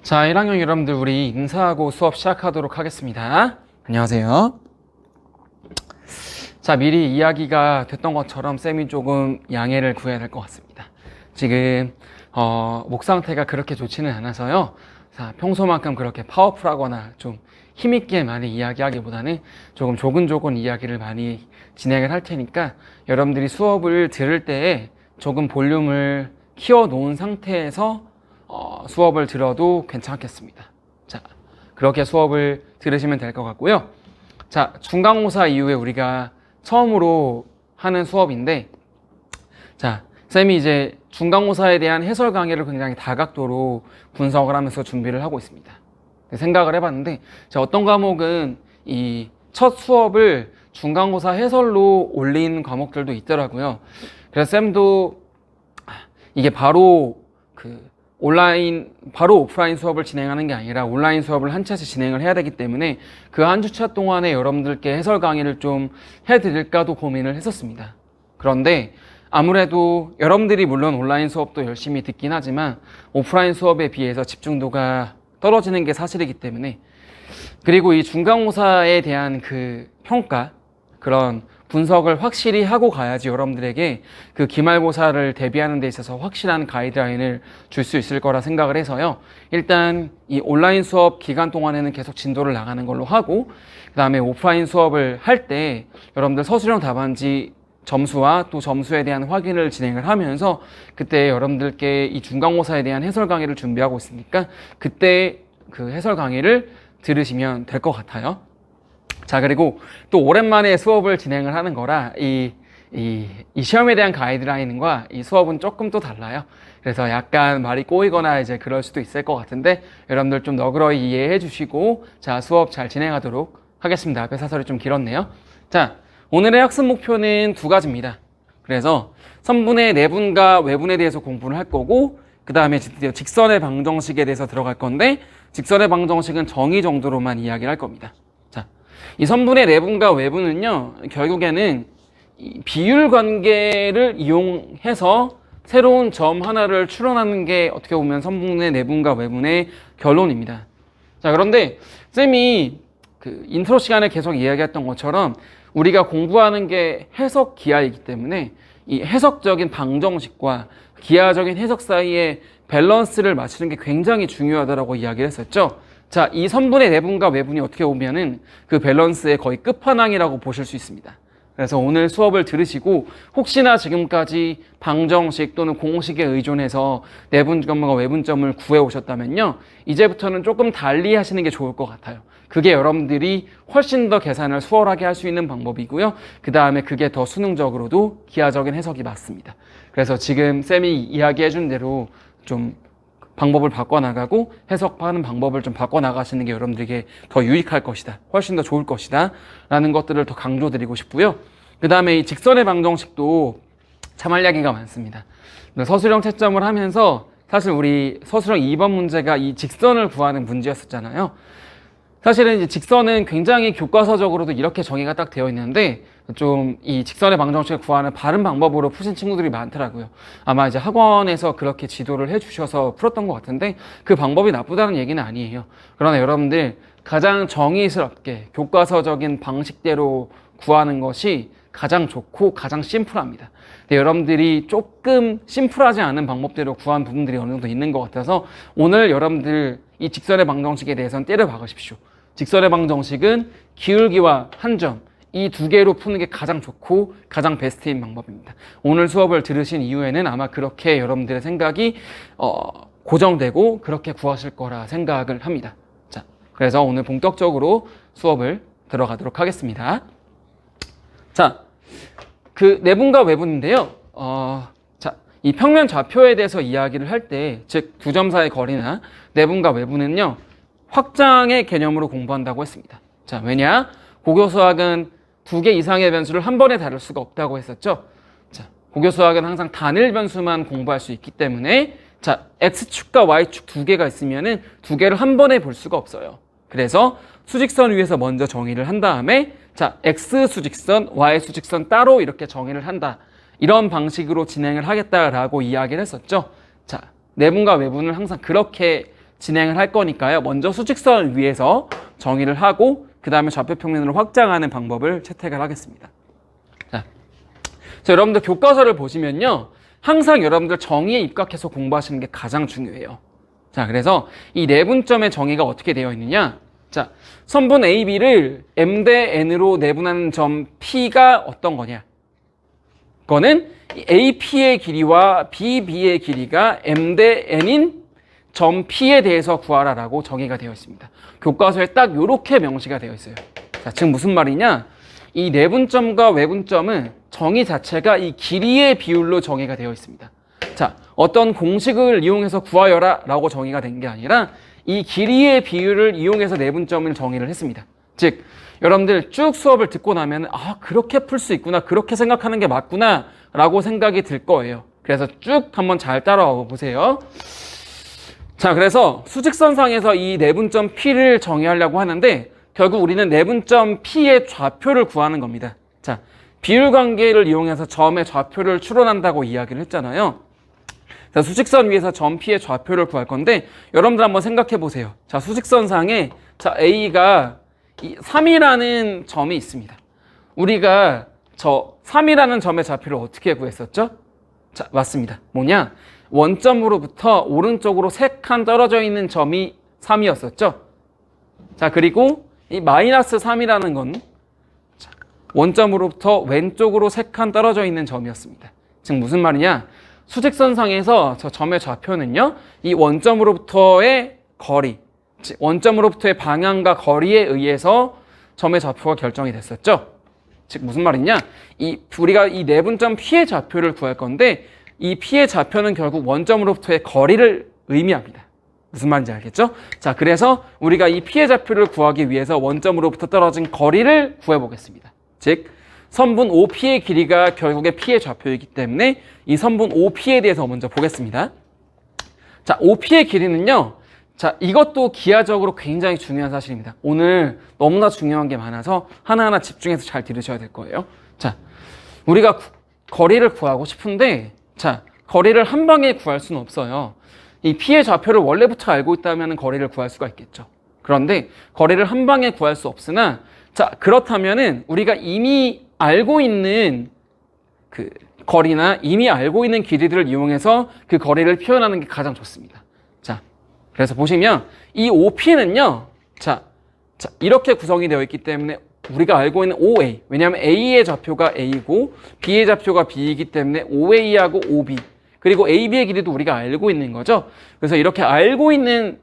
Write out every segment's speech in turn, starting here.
자, 1학년 여러분들 우리 인사하고 수업 시작하도록 하겠습니다. 안녕하세요. 자, 미리 이야기가 됐던 것처럼 쌤이 조금 양해를 구해야 될 것 같습니다. 지금 목 상태가 그렇게 좋지는 않아서요. 자, 평소만큼 그렇게 파워풀하거나 좀 힘있게 많이 이야기하기보다는 조금 조근조근 이야기를 많이 진행을 할 테니까 여러분들이 수업을 들을 때에 조금 볼륨을 키워 놓은 상태에서 수업을 들어도 괜찮겠습니다. 자, 그렇게 수업을 들으시면 될 것 같고요. 자, 중간고사 이후에 우리가 처음으로 하는 수업인데, 자, 쌤이 이제 중간고사에 대한 해설 강의를 굉장히 다각도로 분석을 하면서 준비를 하고 있습니다. 생각을 해봤는데, 자, 어떤 과목은 이 첫 수업을 중간고사 해설로 올린 과목들도 있더라고요. 그래서 쌤도 이게 바로 바로 오프라인 수업을 진행하는 게 아니라 온라인 수업을 한 차씩 진행을 해야 되기 때문에 그 한 주차 동안에 여러분들께 해설 강의를 좀 해드릴까도 고민을 했었습니다. 그런데 아무래도 여러분들이 물론 온라인 수업도 열심히 듣긴 하지만 오프라인 수업에 비해서 집중도가 떨어지는 게 사실이기 때문에, 그리고 이 중간고사에 대한 그 평가, 그런 분석을 확실히 하고 가야지 여러분들에게 그 기말고사를 대비하는 데 있어서 확실한 가이드라인을 줄 수 있을 거라 생각을 해서요. 일단 이 온라인 수업 기간 동안에는 계속 진도를 나가는 걸로 하고, 그 다음에 오프라인 수업을 할 때 여러분들 서술형 답안지 점수와 또 점수에 대한 확인을 진행을 하면서 그때 여러분들께 이 중간고사에 대한 해설 강의를 준비하고 있으니까 그때 그 해설 강의를 들으시면 될 것 같아요. 자, 그리고 또 오랜만에 수업을 진행을 하는 거라 이 시험에 대한 가이드라인과 이 수업은 조금 또 달라요. 그래서 약간 말이 꼬이거나 이제 그럴 수도 있을 것 같은데 여러분들 좀 너그러이 이해해 주시고, 자, 수업 잘 진행하도록 하겠습니다. 앞에 사설이 좀 길었네요. 자, 오늘의 학습 목표는 두 가지입니다. 그래서 선분의 내분과 외분에 대해서 공부를 할 거고, 그 다음에 드디어 직선의 방정식에 대해서 들어갈 건데, 직선의 방정식은 정의 정도로만 이야기를 할 겁니다. 이 선분의 내분과 외분은요, 결국에는 이 비율 관계를 이용해서 새로운 점 하나를 추론하는 게 어떻게 보면 선분의 내분과 외분의 결론입니다. 자, 그런데 쌤이 그 인트로 시간에 계속 이야기했던 것처럼 우리가 공부하는 게 해석 기하이기 때문에 이 해석적인 방정식과 기하적인 해석 사이에 밸런스를 맞추는 게 굉장히 중요하다고 이야기를 했었죠. 자, 이 선분의 내분과 외분이 어떻게 보면은 그 밸런스의 거의 끝판왕이라고 보실 수 있습니다. 그래서 오늘 수업을 들으시고 혹시나 지금까지 방정식 또는 공식에 의존해서 내분점과 외분점을 구해 오셨다면요, 이제부터는 조금 달리 하시는 게 좋을 것 같아요. 그게 여러분들이 훨씬 더 계산을 수월하게 할 수 있는 방법이고요. 그 다음에 그게 더 수능적으로도 기하적인 해석이 맞습니다. 그래서 지금 쌤이 이야기해 준 대로 좀 방법을 바꿔나가고 해석하는 방법을 좀 바꿔나가시는 게 여러분들에게 더 유익할 것이다, 훨씬 더 좋을 것이다 라는 것들을 더 강조드리고 싶고요. 그 다음에 이 직선의 방정식도 참 할 이야기가 많습니다. 서술형 채점을 하면서 사실 우리 서술형 2번 문제가 이 직선을 구하는 문제였었잖아요. 사실은 이제 직선은 굉장히 교과서적으로도 이렇게 정의가 딱 되어 있는데 좀 이 직선의 방정식을 구하는 바른 방법으로 푸신 친구들이 많더라고요. 아마 이제 학원에서 그렇게 지도를 해주셔서 풀었던 것 같은데 그 방법이 나쁘다는 얘기는 아니에요. 그러나 여러분들 가장 정의스럽게 교과서적인 방식대로 구하는 것이 가장 좋고 가장 심플합니다. 근데 여러분들이 조금 심플하지 않은 방법대로 구한 부분들이 어느 정도 있는 것 같아서 오늘 여러분들 이 직선의 방정식에 대해서는 때려 박으십시오. 직선의 방정식은 기울기와 한점, 이 두 개로 푸는 게 가장 좋고 가장 베스트인 방법입니다. 오늘 수업을 들으신 이후에는 아마 그렇게 여러분들의 생각이 고정되고 그렇게 구하실 거라 생각을 합니다. 자, 그래서 오늘 본격적으로 수업을 들어가도록 하겠습니다. 자, 그 내분과 외분인데요. 자, 이 평면 좌표에 대해서 이야기를 할 때, 즉 두 점 사이의 거리나 내분과 외분은요, 확장의 개념으로 공부한다고 했습니다. 자, 왜냐? 고교수학은 두 개 이상의 변수를 한 번에 다룰 수가 없다고 했었죠. 자, 고교수학은 항상 단일 변수만 공부할 수 있기 때문에, 자, X축과 Y축 두 개가 있으면은 두 개를 한 번에 볼 수가 없어요. 그래서 수직선 위에서 먼저 정의를 한 다음에, 자, X 수직선, Y 수직선 따로 이렇게 정의를 한다. 이런 방식으로 진행을 하겠다라고 이야기를 했었죠. 자, 내분과 외분을 항상 그렇게 진행을 할 거니까요. 먼저 수직선 위에서 정의를 하고 그 다음에 좌표 평면으로 확장하는 방법을 채택을 하겠습니다. 자, 여러분들 교과서를 보시면요. 항상 여러분들 정의에 입각해서 공부하시는 게 가장 중요해요. 자, 그래서 이 내분점의 정의가 어떻게 되어 있느냐? 자, 선분 AB를 M 대 N으로 내분하는 점 P가 어떤 거냐? 그거는 AP의 길이와 BB의 길이가 M 대 N인 점 P에 대해서 구하라라고 정의가 되어 있습니다. 교과서에 딱 이렇게 명시가 되어 있어요. 자, 지금 무슨 말이냐? 이 내분점과 외분점은 정의 자체가 이 길이의 비율로 정의가 되어 있습니다. 자, 어떤 공식을 이용해서 구하여라 라고 정의가 된 게 아니라 이 길이의 비율을 이용해서 내분점을 정의를 했습니다. 즉, 여러분들 쭉 수업을 듣고 나면 그렇게 풀 수 있구나, 그렇게 생각하는 게 맞구나 라고 생각이 들 거예요. 그래서 쭉 한번 잘 따라와 보세요. 자, 그래서 수직선상에서 이 내분점 P를 정의하려고 하는데 결국 우리는 내분점 P의 좌표를 구하는 겁니다. 자, 비율관계를 이용해서 점의 좌표를 추론한다고 이야기를 했잖아요. 자, 수직선 위에서 점 P의 좌표를 구할 건데 여러분들 한번 생각해 보세요. 자, 수직선상에 자, A가 이 3이라는 점이 있습니다. 우리가 저 3이라는 점의 좌표를 어떻게 구했었죠? 자, 맞습니다. 뭐냐? 원점으로부터 오른쪽으로 3칸 떨어져 있는 점이 3이었었죠? 자, 그리고 이 마이너스 3이라는 건 원점으로부터 왼쪽으로 3칸 떨어져 있는 점이었습니다. 즉 무슨 말이냐? 수직선상에서 저 점의 좌표는요, 이 원점으로부터의 거리, 원점으로부터의 방향과 거리에 의해서 점의 좌표가 결정이 됐었죠. 즉 무슨 말이냐? 우리가 이 내분점 P의 좌표를 구할 건데 이 P의 좌표는 결국 원점으로부터의 거리를 의미합니다. 무슨 말인지 알겠죠? 자, 그래서 우리가 이 P의 좌표를 구하기 위해서 원점으로부터 떨어진 거리를 구해보겠습니다. 즉 선분 OP의 길이가 결국에 P의 좌표이기 때문에 이 선분 OP에 대해서 먼저 보겠습니다. 자, OP의 길이는요. 자, 이것도 기하적으로 굉장히 중요한 사실입니다. 오늘 너무나 중요한 게 많아서 하나하나 집중해서 잘 들으셔야 될 거예요. 자, 우리가 거리를 구하고 싶은데 자, 거리를 한 방에 구할 수는 없어요. 이 P의 좌표를 원래부터 알고 있다면 거리를 구할 수가 있겠죠. 그런데 거리를 한 방에 구할 수 없으나 자, 그렇다면은 우리가 이미 알고 있는 그 거리나 이미 알고 있는 길이들을 이용해서 그 거리를 표현하는 게 가장 좋습니다. 자, 그래서 보시면 이 OP는요, 자, 이렇게 구성이 되어 있기 때문에 우리가 알고 있는 OA, 왜냐하면 A의 좌표가 A고 B의 좌표가 B이기 때문에 OA하고 OB, 그리고 AB의 길이도 우리가 알고 있는 거죠. 그래서 이렇게 알고 있는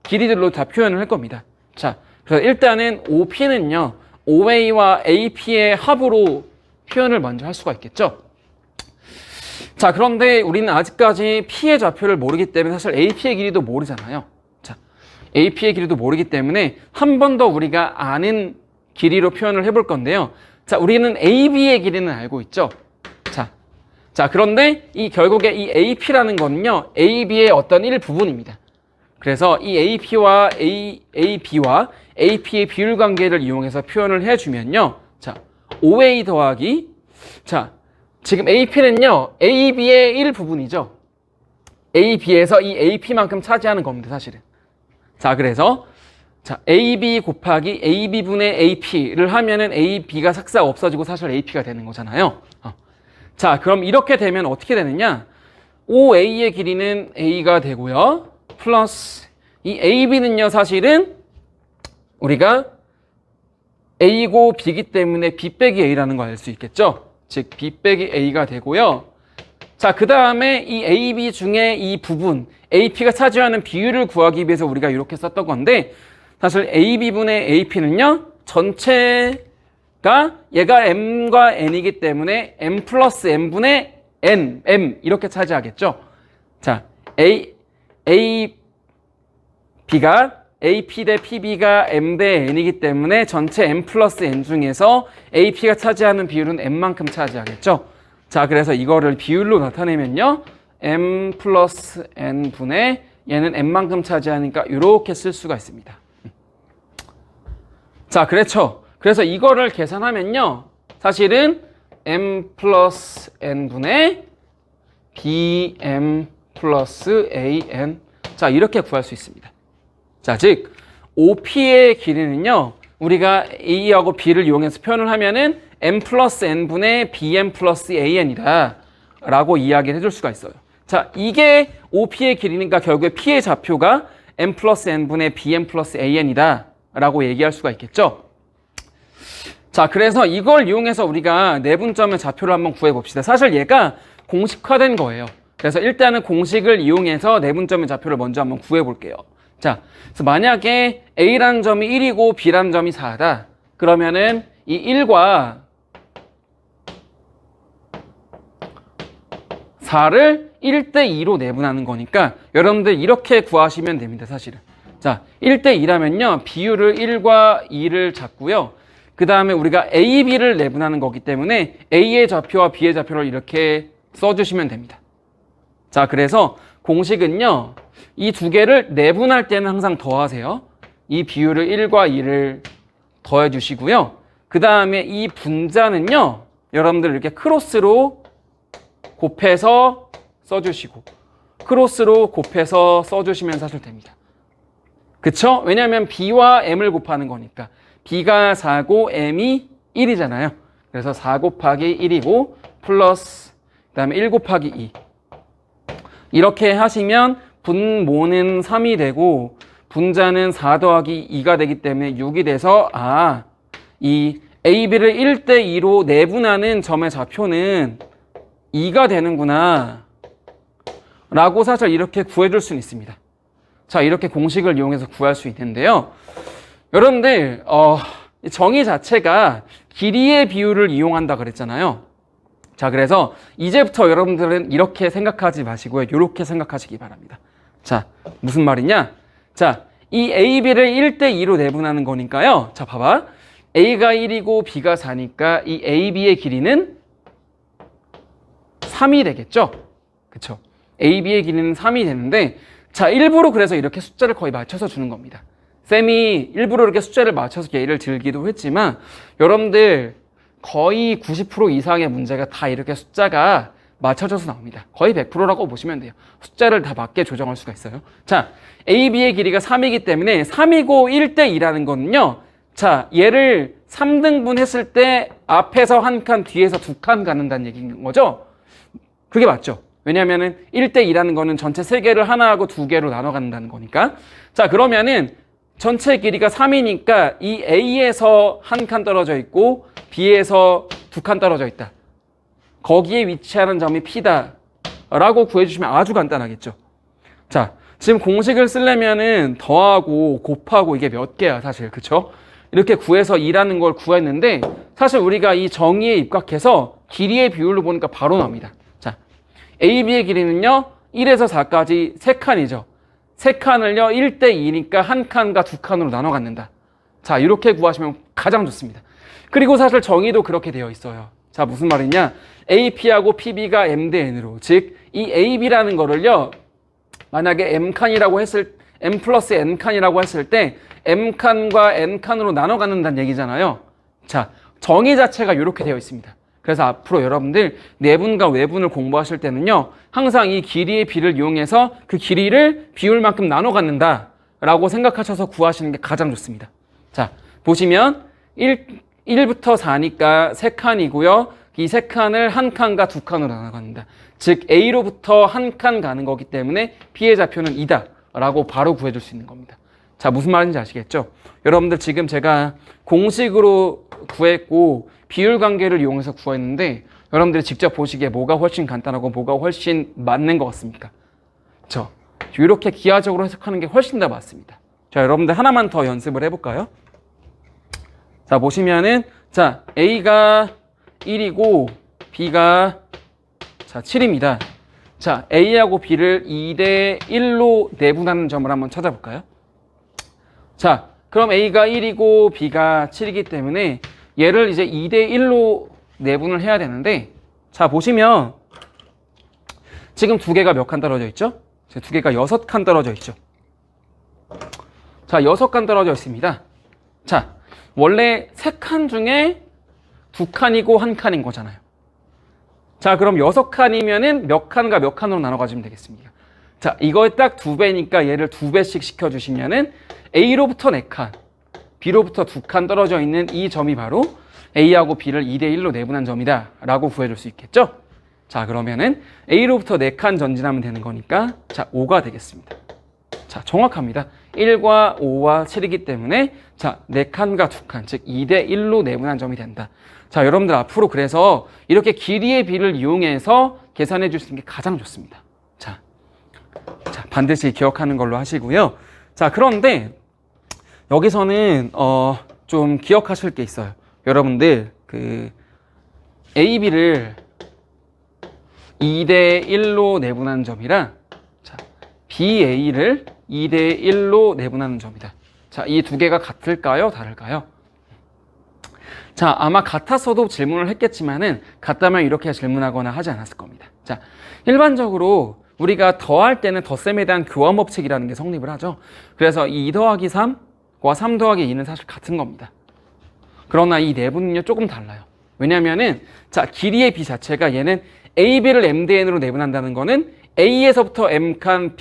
길이들로 다 표현을 할 겁니다. 자, 그래서 일단은 OP는요, OA와 AP의 합으로 표현을 먼저 할 수가 있겠죠. 자, 그런데 우리는 아직까지 P의 좌표를 모르기 때문에 사실 AP의 길이도 모르잖아요. 자, AP의 길이도 모르기 때문에 한 번 더 우리가 아는 길이로 표현을 해볼 건데요. 자, 우리는 AB의 길이는 알고 있죠. 자, 그런데 결국에 이 AP라는 거는요, AB의 어떤 일부분입니다. 그래서 이 AB와 AP의 비율 관계를 이용해서 표현을 해주면요. 자, OA 더하기, 자, 지금 AP는요, AB의 일부분이죠. AB에서 이 AP만큼 차지하는 겁니다, 사실은. 자, 그래서, 자, AB 곱하기 AB분의 AP를 하면은 AB가 싹싹 없어지고 사실 AP가 되는 거잖아요. 자, 그럼 이렇게 되면 어떻게 되느냐? OA의 길이는 A가 되고요. 플러스 이 AB는요, 사실은 우리가 A고 B이기 때문에 B 빼기 A라는 거 알 수 있겠죠? 즉 B 빼기 A가 되고요. 자, 그 다음에 이 AB 중에 이 부분 AP가 차지하는 비율을 구하기 위해서 우리가 이렇게 썼던 건데 사실 AB분의 AP는요, 전체가 얘가 M과 N이기 때문에 M 플러스 M분의 N, M 이렇게 차지하겠죠? 자, AB가 AP 대 PB가 M 대 N이기 때문에 전체 M 플러스 N 중에서 AP가 차지하는 비율은 M만큼 차지하겠죠? 자, 그래서 이거를 비율로 나타내면요, M 플러스 N분의 얘는 M만큼 차지하니까 이렇게 쓸 수가 있습니다. 자, 그렇죠. 그래서 이거를 계산하면요, 사실은 M 플러스 N분의 BM 플러스 AN, 자, 이렇게 구할 수 있습니다. 자, 즉 OP의 길이는요, 우리가 A하고 B를 이용해서 표현을 하면은 M 플러스 N분의 BM 플러스 AN이다 라고 이야기를 해줄 수가 있어요. 자, 이게 OP의 길이니까 결국에 P의 좌표가 M 플러스 N분의 BM 플러스 AN이다 라고 얘기할 수가 있겠죠. 자, 그래서 이걸 이용해서 우리가 내분점의 좌표를 한번 구해봅시다. 사실 얘가 공식화된 거예요. 그래서 일단은 공식을 이용해서 내분점의 좌표를 먼저 한번 구해볼게요. 자, 그래서 만약에 A라는 점이 1이고 B라는 점이 4다. 그러면은 이 1과 4를 1대2로 내분하는 거니까 여러분들 이렇게 구하시면 됩니다, 사실은. 자, 1대2라면요, 비율을 1과 2를 잡고요. 그 다음에 우리가 A, B를 내분하는 거기 때문에 A의 좌표와 B의 좌표를 이렇게 써주시면 됩니다. 자, 그래서 공식은요, 이 두 개를 내분할 때는 항상 더하세요. 이 비율을 1과 2를 더해 주시고요. 그 다음에 이 분자는요, 여러분들 이렇게 크로스로 곱해서 써주시고, 크로스로 곱해서 써주시면 사실 됩니다. 그쵸? 왜냐하면 B와 M을 곱하는 거니까. B가 4고 M이 1이잖아요. 그래서 4 곱하기 1이고 플러스 그 다음에 1 곱하기 2. 이렇게 하시면 분모는 3이 되고 분자는 4 더하기 2가 되기 때문에 6이 돼서 이 AB를 1대2로 내분하는 점의 좌표는 2가 되는구나 라고 사실 이렇게 구해줄 수는 있습니다. 자, 이렇게 공식을 이용해서 구할 수 있는데요. 여러분들 정의 자체가 길이의 비율을 이용한다 그랬잖아요. 자, 그래서 이제부터 여러분들은 이렇게 생각하지 마시고요. 이렇게 생각하시기 바랍니다. 자, 무슨 말이냐? 자, 이 A, B를 1대2로 내분하는 거니까요. 자, 봐봐. A가 1이고 B가 4니까 이 A, B의 길이는 3이 되겠죠? 그쵸? A, B의 길이는 3이 되는데, 자, 일부러 그래서 이렇게 숫자를 거의 맞춰서 주는 겁니다. 쌤이 일부러 이렇게 숫자를 맞춰서 예를 들기도 했지만, 여러분들 거의 90% 이상의 문제가 다 이렇게 숫자가 맞춰져서 나옵니다. 거의 100%라고 보시면 돼요. 숫자를 다 맞게 조정할 수가 있어요. 자, A, B의 길이가 3이기 때문에 3이고 1대2라는 거는요. 자, 얘를 3등분 했을 때 앞에서 한 칸, 뒤에서 두 칸 가는다는 얘기인 거죠? 그게 맞죠? 왜냐하면은 1대2라는 거는 전체 3개를 하나하고 2개로 나눠 갖는다는 거니까. 자, 그러면은 전체 길이가 3이니까 이 A에서 한 칸 떨어져 있고 B에서 두 칸 떨어져 있다. 거기에 위치하는 점이 P다 라고 구해주시면 아주 간단하겠죠. 자, 지금 공식을 쓰려면은 더하고 곱하고 이게 몇 개야 사실, 그쵸? 이렇게 구해서 2라는 걸 구했는데 사실 우리가 이 정의에 입각해서 길이의 비율로 보니까 바로 나옵니다. 자, AB의 길이는요 1에서 4까지 3칸이죠. 3칸을요 1대2니까 한 칸과 두 칸으로 나눠 갖는다. 자, 이렇게 구하시면 가장 좋습니다. 그리고 사실 정의도 그렇게 되어 있어요. 자, 무슨 말이냐? AP하고 PB가 M 대 N으로, 즉 이 AB라는 거를요 만약에 M칸이라고 했을 M 플러스 N칸이라고 했을 때 M칸과 N칸으로 나눠 갖는다는 얘기잖아요. 자, 정의 자체가 이렇게 되어 있습니다. 그래서 앞으로 여러분들 내분과 외분을 공부하실 때는요 항상 이 길이의 비를 이용해서 그 길이를 비율만큼 나눠 갖는다 라고 생각하셔서 구하시는 게 가장 좋습니다. 자, 보시면 1부터 4니까 3칸이고요. 이 3칸을 한 칸과 두 칸으로 나눠 갖는다. 즉 A로부터 한 칸 가는 거기 때문에 B의 좌표는 2다 라고 바로 구해줄 수 있는 겁니다. 자, 무슨 말인지 아시겠죠? 여러분들 지금 제가 공식으로 구했고 비율 관계를 이용해서 구했는데 여러분들이 직접 보시기에 뭐가 훨씬 간단하고 뭐가 훨씬 맞는 것 같습니까? 그렇죠? 이렇게 기하적으로 해석하는 게 훨씬 더 맞습니다. 자, 여러분들 하나만 더 연습을 해볼까요? 자, 보시면은 자, A가 1이고 B가 자 7입니다. 자, A하고 B를 2대 1로 내분하는 점을 한번 찾아볼까요? 자, 그럼 A가 1이고 B가 7이기 때문에 얘를 이제 2대 1로 내분을 해야 되는데, 자, 보시면 지금 두 개가 몇 칸 떨어져 있죠? 두 개가 6칸 떨어져 있죠. 자, 6칸 떨어져 있습니다. 자, 원래 3칸 중에 2칸이고 1칸인 거잖아요. 자, 그럼 6칸이면은 몇 칸과 몇 칸으로 나눠 가지면 되겠습니까? 자, 이거에 딱 2배니까 얘를 2배씩 시켜주시면은 A로부터 4칸, B로부터 2칸 떨어져 있는 이 점이 바로 A하고 B를 2대1로 내분한 점이다 라고 구해줄 수 있겠죠? 자, 그러면은 A로부터 4칸 전진하면 되는 거니까 자, 5가 되겠습니다. 자, 정확합니다. 1과 5와 7이기 때문에 자, 4칸과 2칸, 즉 2대1로 내분한 점이 된다. 자, 여러분들 앞으로 그래서 이렇게 길이의 비를 이용해서 계산해 줄 수 있는 게 가장 좋습니다. 자, 반드시 기억하는 걸로 하시고요. 자, 그런데 여기서는 좀 기억하실 게 있어요. 여러분들 그 AB를 2대1로 내분하는 점이랑 자, BA를 2대1로 내분하는 점이다. 자, 이 두 개가 같을까요? 다를까요? 자, 아마 같았어도 질문을 했겠지만은 같다면 이렇게 질문하거나 하지 않았을 겁니다. 자, 일반적으로 우리가 더할 때는 덧셈에 대한 교환 법칙이라는 게 성립을 하죠. 그래서 이 2 더하기 3과 3 더하기 2는 사실 같은 겁니다. 그러나 이 내분은요 조금 달라요. 왜냐면은 자, 길이의 비 자체가 얘는 AB를 MDN으로 내분한다는 거는 A에서부터 M칸,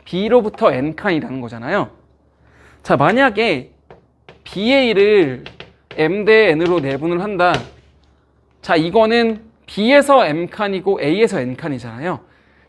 B로부터 N칸이라는 거잖아요. 자, 만약에 BA를 M 대 N으로 내분을 한다. 자, 이거는 B에서 M칸이고 A에서 N칸이잖아요.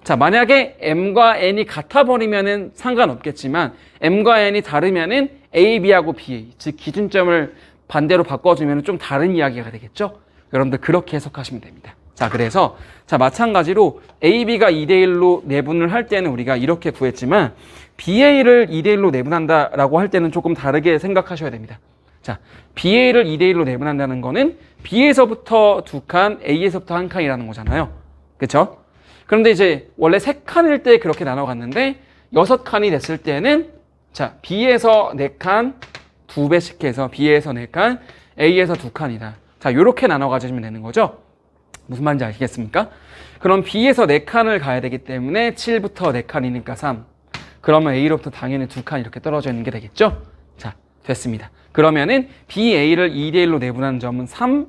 자, 만약에 M과 N이 같아버리면은 상관없겠지만 M과 N이 다르면은 AB하고 BA, 즉 기준점을 반대로 바꿔주면 좀 다른 이야기가 되겠죠? 여러분들 그렇게 해석하시면 됩니다. 자, 그래서 자, 마찬가지로 AB가 2대1로 내분을 할 때는 우리가 이렇게 구했지만 BA를 2대1로 내분한다라고 할 때는 조금 다르게 생각하셔야 됩니다. 자, BA를 2대1로 내분한다는 거는 B에서부터 2칸, A에서부터 1칸이라는 거잖아요. 그렇죠? 그런데 이제 원래 3칸일 때 그렇게 나눠갔는데 6칸이 됐을 때는 자, B에서 4칸, 2배씩 해서 B에서 4칸, A에서 2칸이다. 자, 요렇게 나눠 가지면 되는 거죠. 무슨 말인지 아시겠습니까? 그럼 B에서 4칸을 가야 되기 때문에 7부터 4칸이니까 3. 그러면 A로부터 당연히 2칸 이렇게 떨어져 있는 게 되겠죠? 자, 됐습니다. 그러면은 BA를 2대1로 내분하는 점은 3.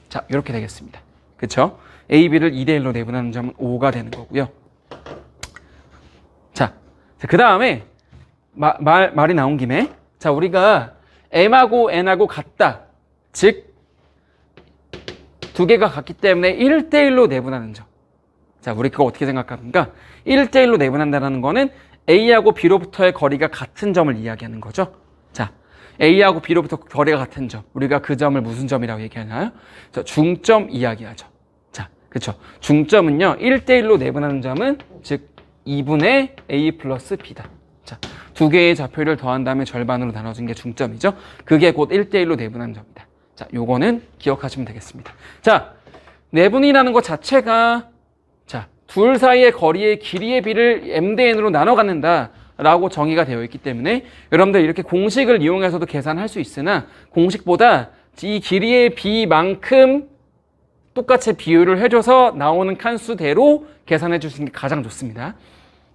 자, 이렇게 되겠습니다. 그쵸? AB를 2대1로 내분하는 점은 5가 되는 거고요. 자, 그 다음에 말이 나온 김에 자, 우리가 M하고 N하고 같다. 즉, 두 개가 같기 때문에 1대1로 내분하는 점. 자, 우리 그거 어떻게 생각합니까? 1대1로 내분한다는 거는 A하고 B로부터의 거리가 같은 점을 이야기하는 거죠. 자, A하고 B로부터 거리가 같은 점. 우리가 그 점을 무슨 점이라고 얘기하나요? 자, 중점 이야기하죠. 자, 그쵸. 중점은요, 1대1로 내분하는 점은 즉 2분의 A 플러스 B다. 자, 두 개의 좌표를 더한 다음에 절반으로 나눠진 게 중점이죠. 그게 곧 1대1로 내분하는 점이다. 자, 요거는 기억하시면 되겠습니다. 자, 내분이라는 것 자체가 자, 둘 사이의 거리의 길이의 비를 M 대 N으로 나눠 갖는다 라고 정의가 되어 있기 때문에 여러분들 이렇게 공식을 이용해서도 계산할 수 있으나 공식보다 이 길이의 비만큼 똑같이 비율을 해줘서 나오는 칸수대로 계산해 주시는 게 가장 좋습니다.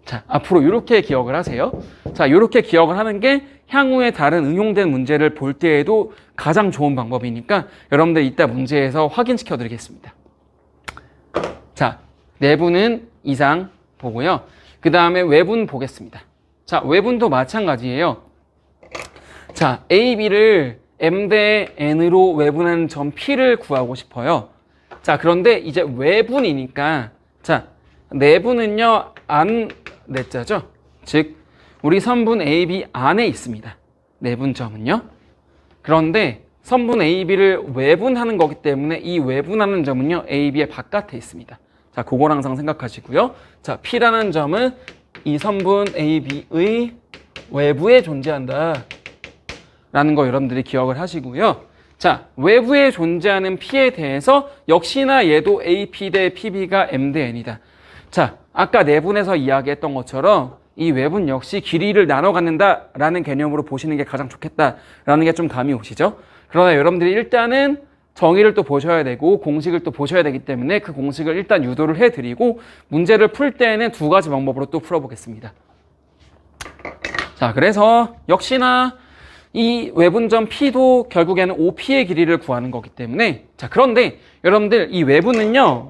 자, 앞으로 이렇게 기억을 하세요. 자, 이렇게 기억을 하는 게 향후에 다른 응용된 문제를 볼 때에도 가장 좋은 방법이니까 여러분들 이따 문제에서 확인시켜 드리겠습니다. 자, 내분은 이상 보고요. 그 다음에 외분 보겠습니다. 자, 외분도 마찬가지예요. 자, AB를 M 대 N으로 외분한 점 P를 구하고 싶어요. 자, 그런데 이제 외분이니까 자, 내분은요, 안 내자죠. 즉, 우리 선분 AB 안에 있습니다. 내분점은요. 그런데 선분 AB를 외분하는 거기 때문에 이 외분하는 점은요, AB의 바깥에 있습니다. 자, 그걸 항상 생각하시고요. 자, P라는 점은 이 선분 AB의 외부에 존재한다 라는 거 여러분들이 기억을 하시고요. 자, 외부에 존재하는 P에 대해서 역시나 얘도 AP 대 PB가 M 대 N이다. 자, 아까 내분에서 이야기했던 것처럼 이 외분 역시 길이를 나눠 갖는다 라는 개념으로 보시는 게 가장 좋겠다라는 게 좀 감이 오시죠? 그러나 여러분들이 일단은 정의를 또 보셔야 되고 공식을 또 보셔야 되기 때문에 그 공식을 일단 유도를 해드리고 문제를 풀 때는 두 가지 방법으로 또 풀어보겠습니다. 자, 그래서 역시나 이 외분점 P도 결국에는 OP의 길이를 구하는 거기 때문에 자, 그런데 여러분들 이 외분은요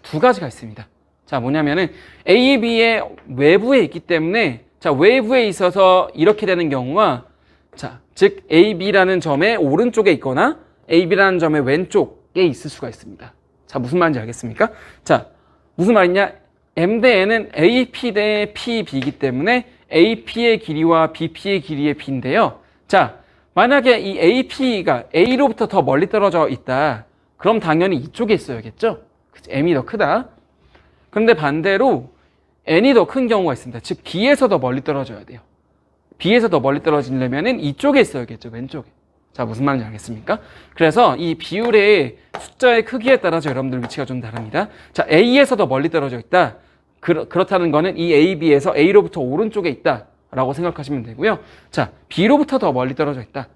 두 가지가 있습니다. 자, 뭐냐면은 A, B의 외부에 있기 때문에 자, 외부에 있어서 이렇게 되는 경우와 자, 즉 A, B라는 점의 오른쪽에 있거나 A, B라는 점의 왼쪽에 있을 수가 있습니다. 자, 무슨 말인지 알겠습니까? 자, 무슨 말이냐? M 대 N은 AP 대 PB이기 때문에 AP의 길이와 BP의 길이의 B인데요. 자, 만약에 이 AP가 A로부터 더 멀리 떨어져 있다. 그럼 당연히 이쪽에 있어야겠죠? M이 더 크다. 그런데 반대로 N이 더 큰 경우가 있습니다. 즉 B에서 더 멀리 떨어져야 돼요. B에서 더 멀리 떨어지려면 이쪽에 있어야겠죠. 왼쪽에. 자, 무슨 말인지 알겠습니까? 그래서 이 비율의 숫자의 크기에 따라서 여러분들 위치가 좀 다릅니다. 자, A에서 더 멀리 떨어져 있다. 그렇다는 거는 이 A, B에서 A로부터 오른쪽에 있다 라고 생각하시면 되고요. 자, B로부터 더 멀리 떨어져 있다.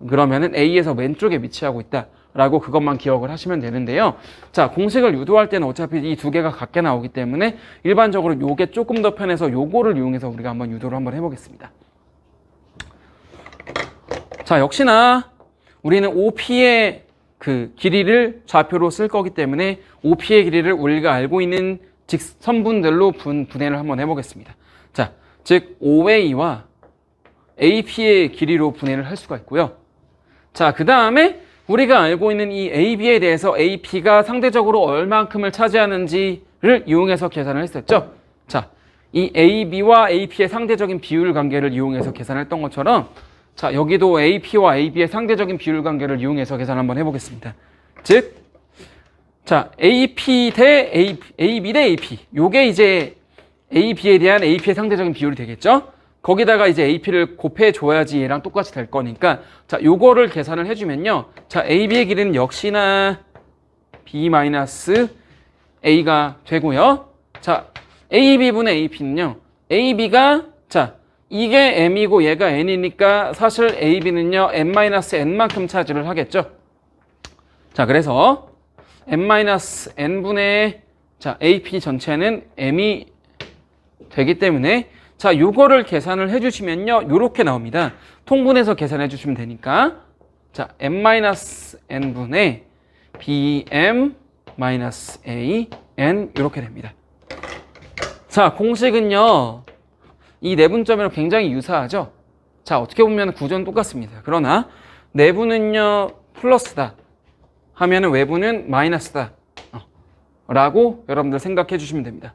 그러면은 A에서 왼쪽에 위치하고 있다 라고 그것만 기억을 하시면 되는데요. 자, 공식을 유도할 때는 어차피 이 두 개가 같게 나오기 때문에 일반적으로 요게 조금 더 편해서 요거를 이용해서 우리가 한번 유도를 한번 해보겠습니다. 자, 역시나 우리는 OP의 그 길이를 좌표로 쓸 거기 때문에 OP의 길이를 우리가 알고 있는 직선분들로 분해를 한번 해보겠습니다. 자, 즉 OA와 AP의 길이로 분해를 할 수가 있고요. 자, 그 다음에 우리가 알고 있는 이 AB에 대해서 AP가 상대적으로 얼만큼을 차지하는지를 이용해서 계산을 했었죠. 자, 이 AB와 AP의 상대적인 비율 관계를 이용해서 계산했던 것처럼 자, 여기도 AP와 AB의 상대적인 비율 관계를 이용해서 계산 한번 해보겠습니다. 즉, 자, AP 대 AB 대 AP. 요게 이제 AB에 대한 AP의 상대적인 비율이 되겠죠? 거기다가 이제 AP를 곱해줘야지 얘랑 똑같이 될 거니까 자, 요거를 계산을 해주면요. 자, AB의 길이는 역시나 B-A가 되고요. 자, AB분의 AP는요. AB가 자, 이게 M이고 얘가 N이니까 사실 AB는요. M-N만큼 차지를 하겠죠. 자, 그래서 M-N분의 자, AP 전체는 M이 되기 때문에 자, 요거를 계산을 해주시면요. 요렇게 나옵니다. 통분해서 계산해 주시면 되니까 자, M-N분의 BM-AN 이렇게 됩니다. 자, 공식은요. 이 내분점이랑 굉장히 유사하죠. 자, 어떻게 보면 구조는 똑같습니다. 그러나 내부는요 플러스다 하면은 외부는 마이너스다 라고 여러분들 생각해 주시면 됩니다.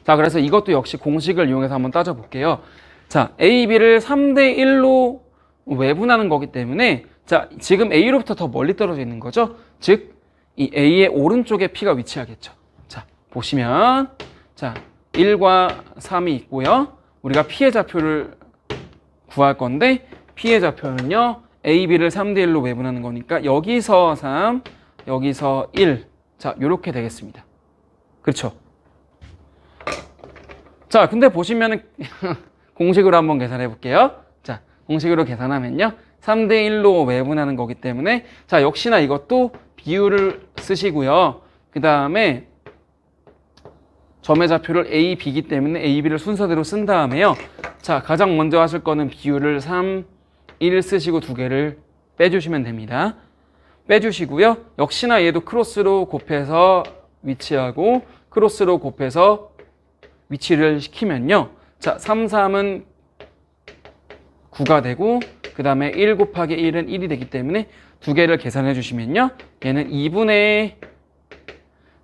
자, 그래서 이것도 역시 공식을 이용해서 한번 따져볼게요. 자, AB를 3대 1로 외분하는 거기 때문에 자, 지금 A로부터 더 멀리 떨어져 있는 거죠. 즉, 이 A의 오른쪽에 P가 위치하겠죠. 자, 보시면 자, 1과 3이 있고요. 우리가 P의 좌표를 구할 건데 P의 좌표는요. AB를 3대 1로 외분하는 거니까 여기서 3, 여기서 1. 자, 요렇게 되겠습니다. 그렇죠? 자, 근데 보시면은 공식으로 한번 계산해 볼게요. 자, 공식으로 계산하면요. 3대 1로 외분하는 거기 때문에 자, 역시나 이것도 비율을 쓰시고요. 그 다음에 점의 좌표를 A, B이기 때문에 A, B를 순서대로 쓴 다음에요. 자, 가장 먼저 하실 거는 비율을 3, 1 쓰시고 두 개를 빼주시면 됩니다. 빼주시고요. 역시나 얘도 크로스로 곱해서 위치하고 크로스로 곱해서 위치를 시키면요. 자, 3, 3은 9가 되고 그 다음에 1 곱하기 1은 1이 되기 때문에 두 개를 계산해 주시면요. 얘는 2분의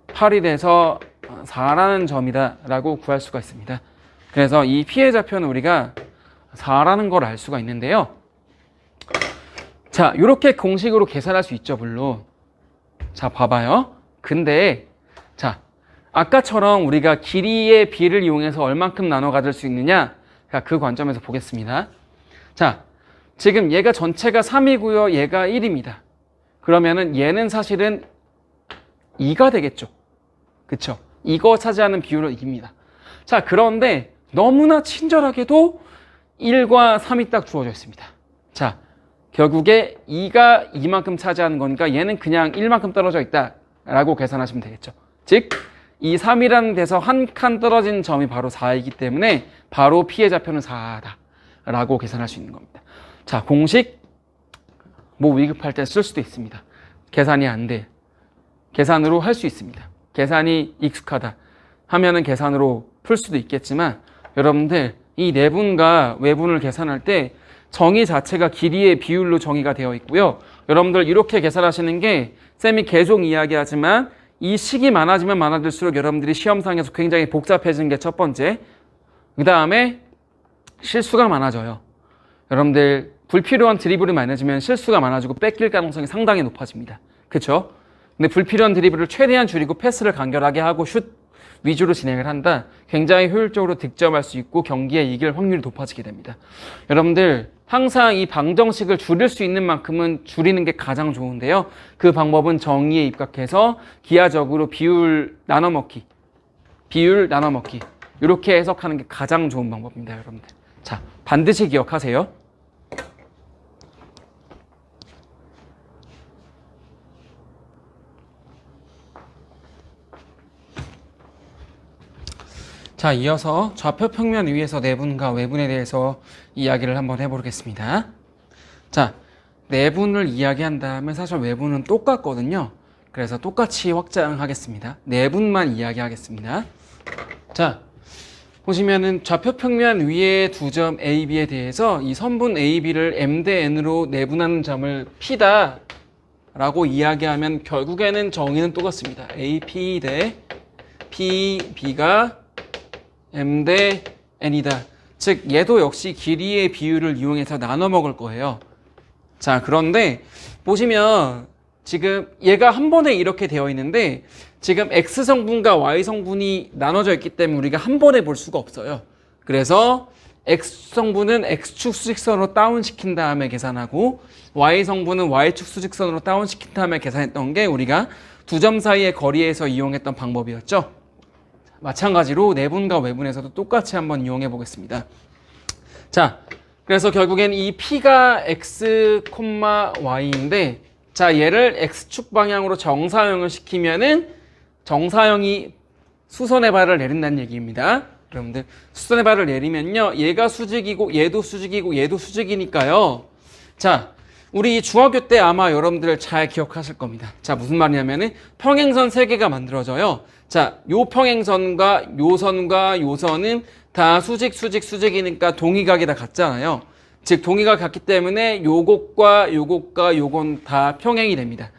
8이 돼서 4라는 점이다 라고 구할 수가 있습니다. 그래서 이 P의 좌표는 우리가 4라는 걸 알 수가 있는데요. 자, 이렇게 공식으로 계산할 수 있죠, 물론. 자, 봐봐요. 근데 자, 아까처럼 우리가 길이의 B를 이용해서 얼만큼 나눠 가질 수 있느냐, 그 관점에서 보겠습니다. 자, 지금 얘가 전체가 3이고요. 얘가 1입니다. 그러면은 얘는 사실은 2가 되겠죠. 그쵸? 이거 차지하는 비율은 2입니다. 자, 그런데 너무나 친절하게도 1과 3이 딱 주어져 있습니다. 자, 결국에 2가 2만큼 차지하는 거니까 얘는 그냥 1만큼 떨어져 있다라고 계산하시면 되겠죠. 즉, 이 3이라는 데서 한 칸 떨어진 점이 바로 4이기 때문에 바로 P의 좌표는 4다 라고 계산할 수 있는 겁니다. 자, 공식 뭐 위급할 때 쓸 수도 있습니다. 계산이 안 돼. 계산으로 할 수 있습니다. 계산이 익숙하다 하면은 계산으로 풀 수도 있겠지만 여러분들 이 내분과 외분을 계산할 때 정의 자체가 길이의 비율로 정의가 되어 있고요. 여러분들 이렇게 계산하시는 게 쌤이 계속 이야기하지만 이 식이 많아지면 많아질수록 여러분들이 시험상에서 굉장히 복잡해지는 게 첫 번째. 그 다음에 실수가 많아져요. 여러분들 불필요한 드리블이 많아지면 실수가 많아지고 뺏길 가능성이 상당히 높아집니다. 그렇죠? 근데 불필요한 드리블을 최대한 줄이고 패스를 간결하게 하고 슛 위주로 진행을 한다. 굉장히 효율적으로 득점할 수 있고 경기에 이길 확률이 높아지게 됩니다. 여러분들 항상 이 방정식을 줄일 수 있는 만큼은 줄이는 게 가장 좋은데요. 그 방법은 정의에 입각해서 기하적으로 비율 나눠먹기 이렇게 해석하는 게 가장 좋은 방법입니다. 여러분들. 자, 반드시 기억하세요. 자, 이어서 좌표 평면 위에서 내분과 외분에 대해서 이야기를 한번 해보겠습니다. 자, 내분을 이야기한다면 사실 외분은 똑같거든요. 그래서 똑같이 확장하겠습니다. 내분만 이야기하겠습니다. 자, 보시면은 좌표 평면 위에 두 점 A, B에 대해서 이 선분 A, B를 M 대 N으로 내분하는 점을 P다 라고 이야기하면 결국에는 정의는 똑같습니다. A, P 대 P, B가 M 대 N이다. 즉 얘도 역시 길이의 비율을 이용해서 나눠 먹을 거예요. 자, 그런데 보시면 지금 얘가 한 번에 이렇게 되어 있는데 지금 X성분과 Y성분이 나눠져 있기 때문에 우리가 한 번에 볼 수가 없어요. 그래서 X성분은 X축 수직선으로 다운시킨 다음에 계산하고 Y성분은 Y축 수직선으로 다운시킨 다음에 계산했던 게 우리가 두 점 사이의 거리에서 이용했던 방법이었죠. 마찬가지로 내분과 외분에서도 똑같이 한번 이용해 보겠습니다. 자, 그래서 결국엔 이 P가 X, Y인데 자, 얘를 X축 방향으로 정사형을 시키면은 정사형이 수선의 발을 내린다는 얘기입니다. 여러분들 수선의 발을 내리면요 얘가 수직이고 얘도 수직이고 얘도 수직이니까요. 자, 우리 중학교 때 아마 여러분들 잘 기억하실 겁니다. 자, 무슨 말이냐면은 평행선 3개가 만들어져요. 자, 요 평행선과 요 선과 요 선은 다 수직이니까 동의각이 다 같잖아요. 즉 동의가 같기 때문에 요것과 요것과 요건 다 평행이 됩니다.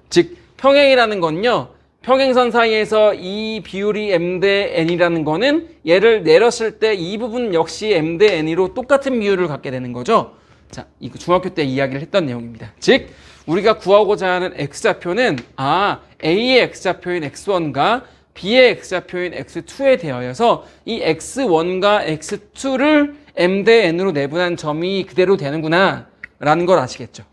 즉 평행이라는 건요 평행선 사이에서 이 비율이 M 대 N이라는 거는 얘를 내렸을 때 이 부분 역시 M 대 N으로 똑같은 비율을 갖게 되는 거죠. 자, 이거 중학교 때 이야기를 했던 내용입니다. 즉 우리가 구하고자 하는 X좌표는 A의 X좌표인 X1과 B의 X좌표인 X2에 대하여서 이 X1과 X2를 M 대 N으로 내분한 점이 그대로 되는구나 라는 걸 아시겠죠.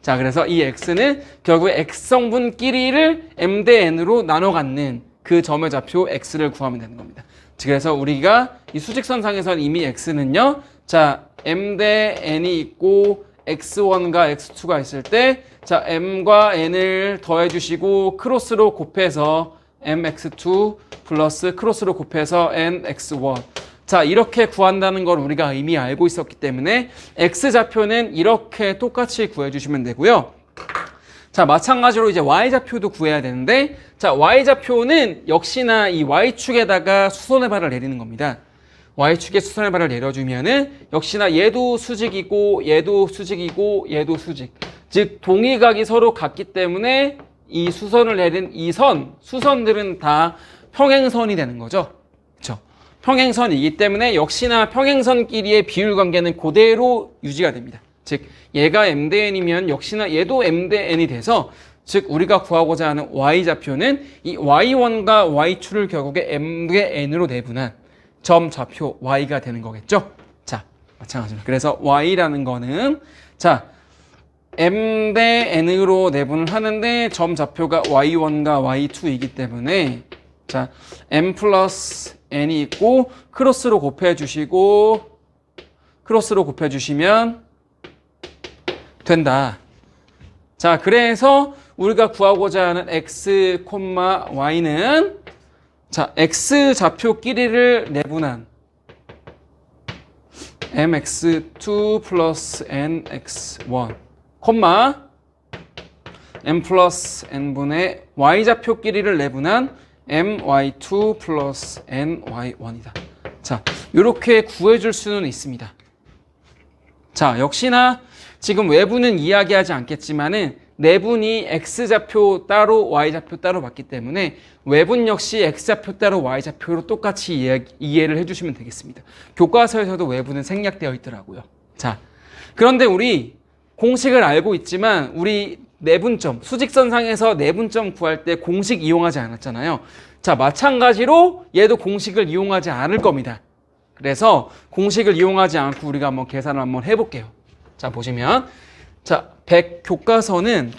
자, 그래서 이 X는 결국 X성분끼리를 M 대 N으로 나눠 갖는 그 점의 좌표 X를 구하면 되는 겁니다. 그래서 우리가 이 수직선상에서는 이미 X는요, 자, M 대 N이 있고 X1과 X2가 있을 때, 자, M과 N을 더해주시고 크로스로 곱해서 MX2 플러스 크로스로 곱해서 NX1. 자, 이렇게 구한다는 걸 우리가 이미 알고 있었기 때문에 X좌표는 이렇게 똑같이 구해주시면 되고요. 자, 마찬가지로 이제 Y좌표도 구해야 되는데, 자, Y좌표는 역시나 이 Y축에다가 수선의 발을 내리는 겁니다. Y축에 수선의 발을 내려주면은 역시나 얘도 수직이고 얘도 수직이고 얘도 수직. 즉 동의각이 서로 같기 때문에 이 수선을 내린 이 수선들은 다 평행선이 되는 거죠. 그렇죠? 평행선이기 때문에 역시나 평행선끼리의 비율 관계는 그대로 유지가 됩니다. 즉 얘가 M 대 N이면 역시나 얘도 M 대 N이 돼서 즉 우리가 구하고자 하는 Y좌표는 이 Y1과 Y2를 결국에 M 대 N으로 내분한 점 좌표 Y가 되는 거겠죠. 자, 마찬가지로 그래서 Y라는 거는 자 M 대 N으로 내분을 하는데 점 좌표가 Y1과 Y2이기 때문에 자 M 플러스 N이 있고 크로스로 곱해주시고 크로스로 곱해주시면 된다. 자, 그래서 우리가 구하고자 하는 X, Y는 자, X 좌표끼리를 내분한 MX2 플러스 NX1 콤마 m 플러스 n분의 y좌표 길이를 내분한 my2 플러스 ny1이다. 자, 이렇게 구해줄 수는 있습니다. 자, 역시나 지금 외부는 이야기하지 않겠지만은 내분이 x좌표 따로 y좌표 따로 맞기 때문에 외분 역시 x좌표 따로 y좌표로 똑같이 이해를 해주시면 되겠습니다. 교과서에서도 외부는 생략되어 있더라고요. 자, 그런데 우리 공식을 알고 있지만 우리 내분점, 수직선상에서 내분점 구할 때 공식 이용하지 않았잖아요. 자, 마찬가지로 얘도 공식을 이용하지 않을 겁니다. 그래서 공식을 이용하지 않고 우리가 한번 계산을 한번 해볼게요. 자, 보시면 자, 교과서는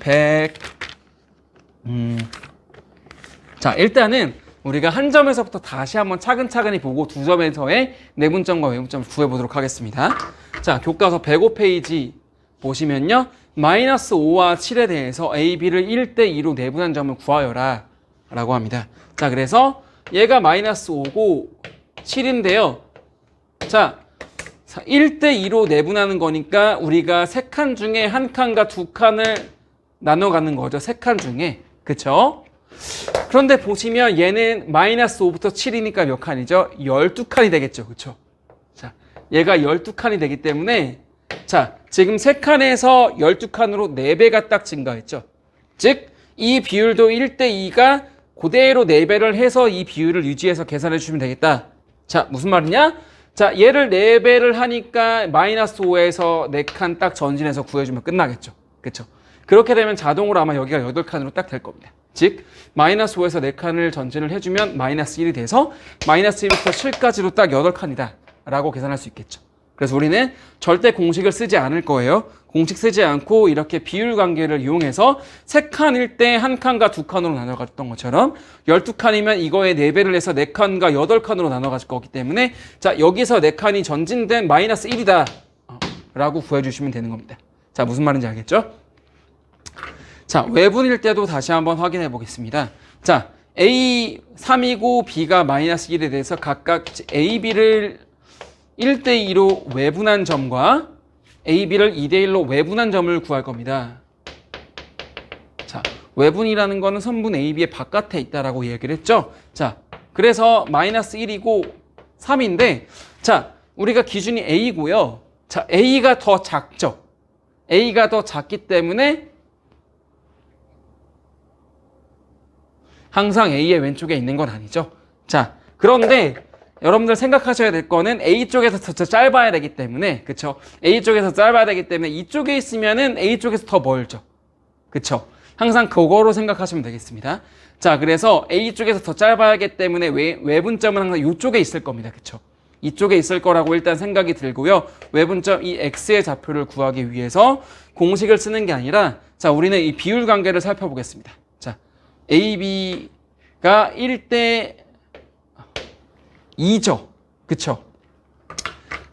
자, 일단은 우리가 한 점에서부터 다시 한번 차근차근히 보고 두 점에서의 내분점과 외분점을 구해보도록 하겠습니다. 자, 교과서 105페이지 보시면요. 마이너스 5와 7에 대해서 A, B를 1대2로 내분한 점을 구하여라 라고 합니다. 자, 그래서 얘가 마이너스 5고 7인데요. 자, 1대2로 내분하는 거니까 우리가 세 칸 중에 한 칸과 두 칸을 나눠가는 거죠. 세 칸 중에. 그쵸? 그런데 보시면 얘는 마이너스 5부터 7이니까 몇 칸이죠? 12칸이 되겠죠. 그쵸? 자, 얘가 12칸이 되기 때문에 자, 지금 세 칸에서 12칸으로 4배가 딱 증가했죠. 즉, 이 비율도 1대2가 그대로 4배를 해서 이 비율을 유지해서 계산해 주시면 되겠다. 자, 무슨 말이냐? 자, 얘를 4배를 하니까 마이너스 5에서 4칸 딱 전진해서 구해주면 끝나겠죠. 그쵸? 그렇게 되면 자동으로 아마 여기가 8칸으로 딱 될 겁니다. 즉, 마이너스 5에서 4칸을 전진을 해주면 마이너스 1이 돼서 마이너스 1부터 7까지로 딱 8칸이다 라고 계산할 수 있겠죠. 그래서 우리는 절대 공식을 쓰지 않을 거예요. 공식 쓰지 않고 이렇게 비율 관계를 이용해서 세 칸일 때 한 칸과 두 칸으로 나눠갔던 것처럼 12칸이면 이거에 4배를 해서 4칸과 8칸으로 나눠갈 거기 때문에 자, 여기서 4칸이 전진된 마이너스 1이다 라고 구해주시면 되는 겁니다. 자, 무슨 말인지 알겠죠? 자, 외분일 때도 다시 한번 확인해 보겠습니다. 자, A 3이고 B가 마이너스 1에 대해서 각각 A, B를 1대2로 외분한 점과 AB를 2대1로 외분한 점을 구할 겁니다. 자, 외분이라는 거는 선분 AB의 바깥에 있다라고 얘기를 했죠. 자, 그래서 마이너스 1이고 3인데 자, 우리가 기준이 A고요. 자, A가 더 작죠. A가 더 작기 때문에 항상 A의 왼쪽에 있는 건 아니죠. 자, 그런데 여러분들 생각하셔야 될 거는 A 쪽에서 더 짧아야 되기 때문에, 그쵸? A 쪽에서 짧아야 되기 때문에 이쪽에 있으면은 A 쪽에서 더 멀죠. 그쵸? 항상 그거로 생각하시면 되겠습니다. 자, 그래서 A 쪽에서 더 짧아야 하기 때문에 외분점은 항상 이쪽에 있을 겁니다. 그쵸? 이쪽에 있을 거라고 일단 생각이 들고요. 외분점 이 X의 좌표를 구하기 위해서 공식을 쓰는 게 아니라, 자, 우리는 이 비율 관계를 살펴보겠습니다. 자, AB가 1대 2죠. 그쵸?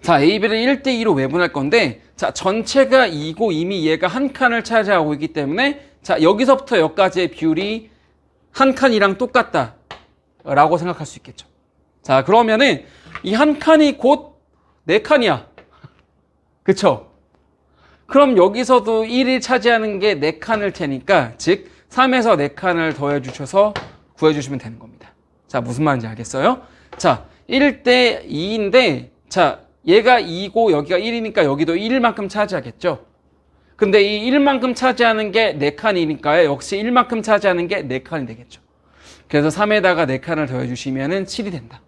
자, AB를 1대2로 외분할 건데, 자, 전체가 2고 이미 얘가 한 칸을 차지하고 있기 때문에, 자, 여기서부터 여기까지의 비율이 한 칸이랑 똑같다 라고 생각할 수 있겠죠. 자, 그러면은 이 한 칸이 곧 4칸이야. 그쵸? 그럼 여기서도 1이 차지하는 게 4칸일 테니까, 즉 3에서 4칸을 더해 주셔서 구해 주시면 되는 겁니다. 자, 무슨 말인지 알겠어요? 자, 1대 2인데, 자, 얘가 2고 여기가 1이니까 여기도 1만큼 차지하겠죠? 근데 이 1만큼 차지하는 게 4칸이니까요. 역시 1만큼 차지하는 게 4칸이 되겠죠. 그래서 3에다가 4칸을 더해주시면 7이 된다.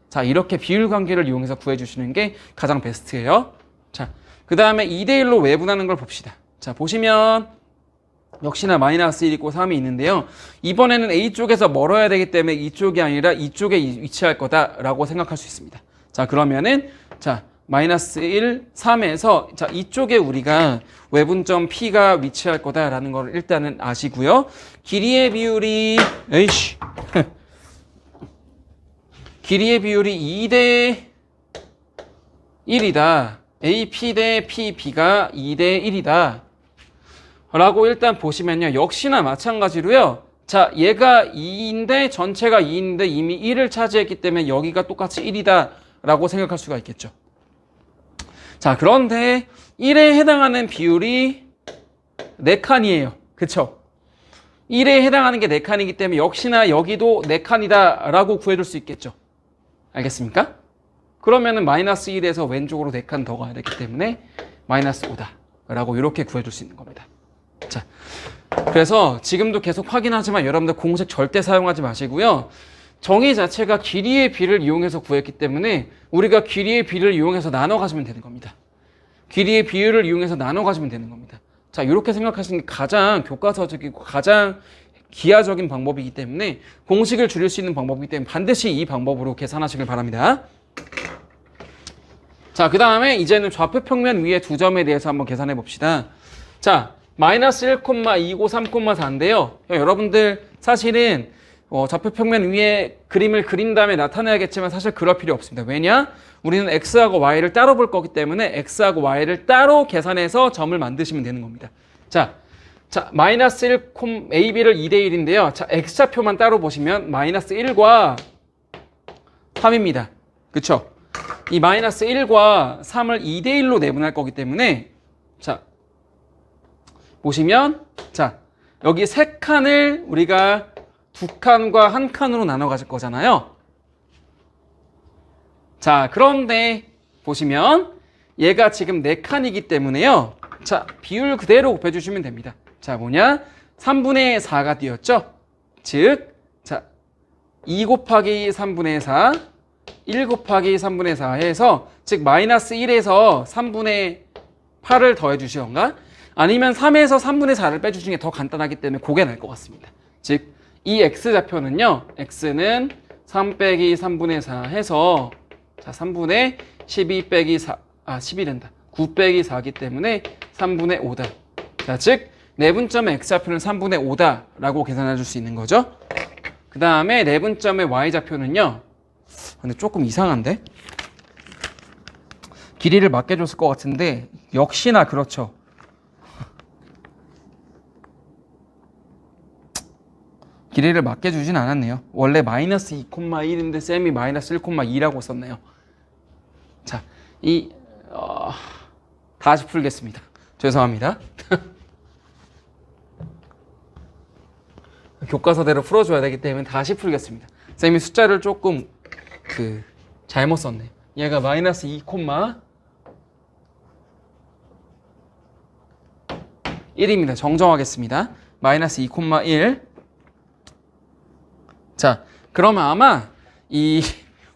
자, 이렇게 비율 관계를 이용해서 구해주시는 게 가장 베스트예요. 자, 그 다음에 2대1로 외분하는 걸 봅시다. 자, 보시면 역시나 마이너스 1 있고 3이 있는데요. 이번에는 A쪽에서 멀어야 되기 때문에 이쪽이 아니라 이쪽에 위치할 거다라고 생각할 수 있습니다. 자, 그러면은 자, 마이너스 1, 3에서 자, 이쪽에 우리가 외분점 P가 위치할 거다라는 걸 일단은 아시고요. 길이의 비율이 길이의 비율이 2대 1이다. AP 대 PB가 2대 1이다. 라고 일단 보시면요. 역시나 마찬가지로요. 자, 얘가 2인데 전체가 2인데 이미 1을 차지했기 때문에 여기가 똑같이 1이다 라고 생각할 수가 있겠죠. 자, 그런데 1에 해당하는 비율이 4칸이에요. 그쵸? 1에 해당하는 게 4칸이기 때문에 역시나 여기도 4칸이다 라고 구해줄 수 있겠죠. 알겠습니까? 그러면은 마이너스 1에서 왼쪽으로 4칸 더 가야 되기 때문에 마이너스 5다 라고 이렇게 구해줄 수 있는 겁니다. 자, 그래서 지금도 계속 확인하지만 여러분들 공식 절대 사용하지 마시고요. 정의 자체가 길이의 비를 이용해서 구했기 때문에 우리가 길이의 비를 이용해서 나눠 가시면 되는 겁니다. 길이의 비율을 이용해서 나눠 가시면 되는 겁니다. 자, 이렇게 생각하시는 게 가장 교과서적이고 가장 기하적인 방법이기 때문에 공식을 줄일 수 있는 방법이기 때문에 반드시 이 방법으로 계산하시길 바랍니다. 자, 그 다음에 이제는 좌표 평면 위에 두 점에 대해서 한번 계산해 봅시다. 자, 마이너스 1,29, 3,4인데요. 여러분들 사실은 좌표 평면 위에 그림을 그린 다음에 나타내야겠지만 사실 그럴 필요 없습니다. 왜냐? 우리는 x하고 y를 따로 볼 거기 때문에 x하고 y를 따로 계산해서 점을 만드시면 되는 겁니다. 자, 마이너스 1, AB를 2대 1인데요. 자, x좌표만 따로 보시면 마이너스 1과 3입니다. 그쵸? 이 마이너스 1과 3을 2대 1로 내분할 거기 때문에 자, 보시면 자, 여기 세 칸을 우리가 두 칸과 한 칸으로 나눠 가질 거잖아요. 자, 그런데 보시면 얘가 지금 4칸이기 때문에요. 자, 비율 그대로 곱해주시면 됩니다. 자, 뭐냐? 3분의 4가 띄었죠? 즉, 자, 2 곱하기 3분의 4, 1 곱하기 3분의 4 해서 즉 마이너스 1에서 3분의 8을 더해주시던가 아니면 3에서 3분의 4를 빼주시는 게 더 간단하기 때문에 그게 나을 것 같습니다. 즉, 이 x좌표는요. x는 3 빼기 3분의 4 해서 자 3분의 12 빼기 4, 10이 된다. 9 빼기 4이기 때문에 3분의 5다. 자, 즉 내분점의 x좌표는 3분의 5다 라고 계산해 줄 수 있는 거죠. 그 다음에 내분점의 y좌표는요. 근데 조금 이상한데? 길이를 맞게 줬을 것 같은데 역시나 그렇죠. 길이를 맞게 주진 않았네요. 원래 마이너스 2,1인데 쌤이 마이너스 1,2라고 썼네요. 자, 다시 풀겠습니다. 죄송합니다. 교과서대로 풀어줘야 되기 때문에 다시 풀겠습니다. 쌤이 숫자를 조금 잘못 썼네요. 얘가 마이너스 2,1입니다. 정정하겠습니다. 마이너스 2,1. 자, 그러면 아마 이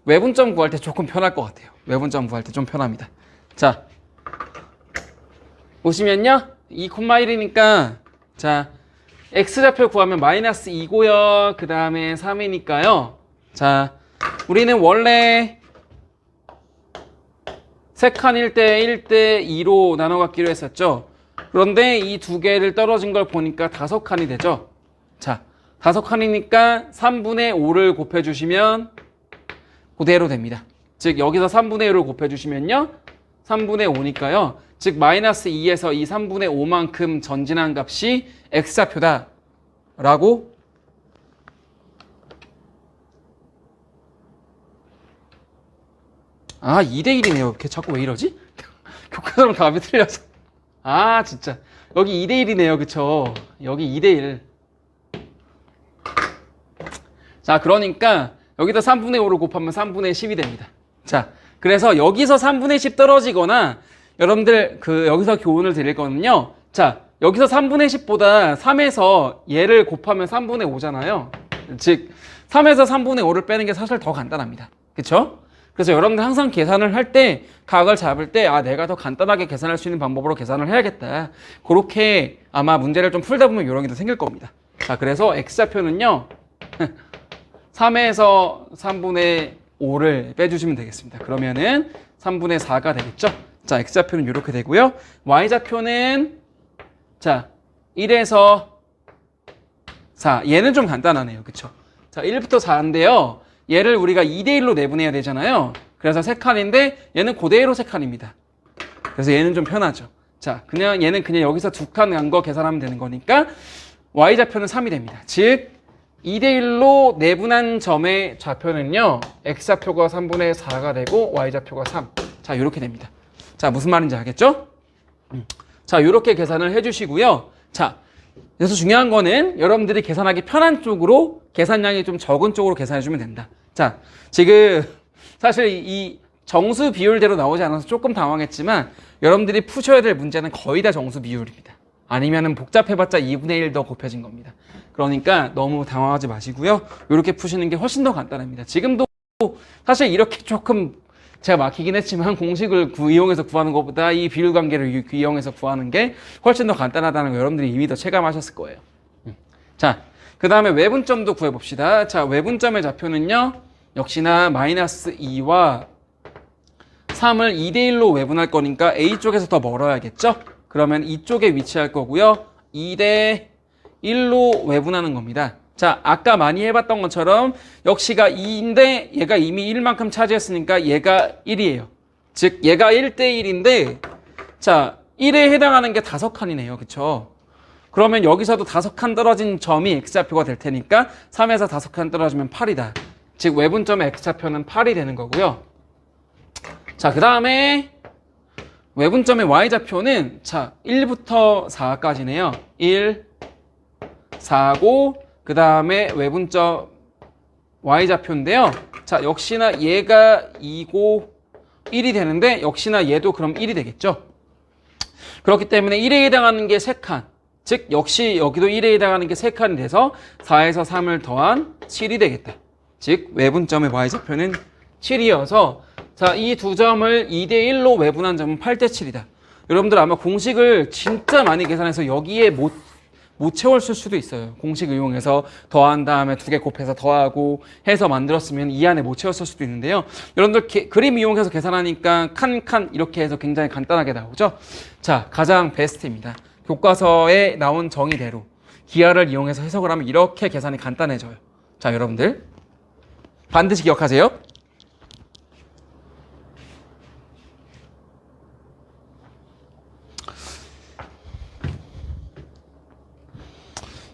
외분점 구할 때 조금 편할 것 같아요. 외분점 구할 때 좀 편합니다. 자, 보시면요. 2,1이니까 자, x좌표 구하면 마이너스 2고요. 그 다음에 3이니까요. 자, 우리는 원래 3칸일 때 1대 2로 나눠 갖기로 했었죠. 그런데 이 두 개를 떨어진 걸 보니까 5칸이 되죠. 자, 5칸이니까 3분의 5를 곱해주시면 그대로 됩니다. 즉 여기서 3분의 1을 곱해주시면요. 3분의 5니까요. 즉 마이너스 2에서 이 3분의 5만큼 전진한 값이 x좌표다 라고 아 2대 1이네요. 걔 자꾸 왜 이러지? 교과서랑 답이 틀려서 아 진짜 여기 2대 1이네요. 그쵸? 여기 2대 1. 자, 그러니까 여기다 3분의 5를 곱하면 3분의 10이 됩니다. 자, 그래서 여기서 3분의 10 떨어지거나 여러분들 여기서 교훈을 드릴 거는요. 자, 여기서 3분의 10보다 3에서 얘를 곱하면 3분의 5잖아요. 즉 3에서 3분의 5를 빼는 게 사실 더 간단합니다. 그쵸? 그래서 여러분들 항상 계산을 할 때 각을 잡을 때 내가 더 간단하게 계산할 수 있는 방법으로 계산을 해야겠다. 그렇게 아마 문제를 좀 풀다 보면 이런 게 더 생길 겁니다. 자, 그래서 x좌표는요. 3에서 3분의 5를 빼주시면 되겠습니다. 그러면은 3분의 4가 되겠죠? 자, x좌표는 이렇게 되고요. y좌표는 자, 1에서 4. 얘는 좀 간단하네요. 그쵸? 자, 1부터 4인데요. 얘를 우리가 2대1로 내분해야 되잖아요. 그래서 3칸인데 얘는 그대로 3칸입니다. 그래서 얘는 좀 편하죠. 자, 얘는 그냥 여기서 2칸 간 거 계산하면 되는 거니까 y좌표는 3이 됩니다. 즉 2대1로 내분한 점의 좌표는요. x좌표가 3분의 4가 되고 y좌표가 3. 자, 이렇게 됩니다. 자, 무슨 말인지 알겠죠? 자, 이렇게 계산을 해주시고요. 자, 그래서 중요한 거는 여러분들이 계산하기 편한 쪽으로 계산량이 좀 적은 쪽으로 계산해 주면 된다. 자, 지금 사실 이 정수 비율대로 나오지 않아서 조금 당황했지만 여러분들이 푸셔야 될 문제는 거의 다 정수 비율입니다. 아니면은 복잡해봤자 2분의 1 더 곱해진 겁니다. 그러니까 너무 당황하지 마시고요. 이렇게 푸시는 게 훨씬 더 간단합니다. 지금도 사실 이렇게 조금 제가 막히긴 했지만 공식을 이용해서 구하는 것보다 이 비율 관계를 이용해서 구하는 게 훨씬 더 간단하다는 거 여러분들이 이미 더 체감하셨을 거예요. 자, 그 다음에 외분점도 구해봅시다. 자, 외분점의 좌표는요. 역시나 마이너스 2와 3을 2대1로 외분할 거니까 A쪽에서 더 멀어야겠죠? 그러면 이쪽에 위치할 거고요. 2대1로 외분하는 겁니다. 자, 아까 많이 해봤던 것처럼 역시가 2인데 얘가 이미 1만큼 차지했으니까 얘가 1이에요. 즉 얘가 1대1인데 자, 1에 해당하는 게 5칸이네요. 그쵸? 그러면 여기서도 5칸 떨어진 점이 X좌표가 될 테니까 3에서 5칸 떨어지면 8이다. 즉 외분점의 X좌표는 8이 되는 거고요. 자, 그 다음에 외분점의 Y좌표는 자 1부터 4까지네요. 1, 4고 그 다음에 외분점 Y좌표인데요. 자, 역시나 얘가 2고 1이 되는데 역시나 얘도 그럼 1이 되겠죠. 그렇기 때문에 1에 해당하는 게 3칸. 즉 역시 여기도 1에 해당하는 게 3칸이 돼서 4에서 3을 더한 7이 되겠다. 즉 외분점의 Y좌표는 7이어서 자, 이 두 점을 2대1로 외분한 점은 8대7이다. 여러분들 아마 공식을 진짜 많이 계산해서 여기에 못 채웠을 수도 있어요. 공식을 이용해서 더한 다음에 2개 곱해서 더하고 해서 만들었으면 이 안에 못 채웠을 수도 있는데요. 여러분들 그림 이용해서 계산하니까 칸 이렇게 해서 굉장히 간단하게 나오죠. 자, 가장 베스트입니다. 교과서에 나온 정의대로 기하를 이용해서 해석을 하면 이렇게 계산이 간단해져요. 자, 여러분들 반드시 기억하세요.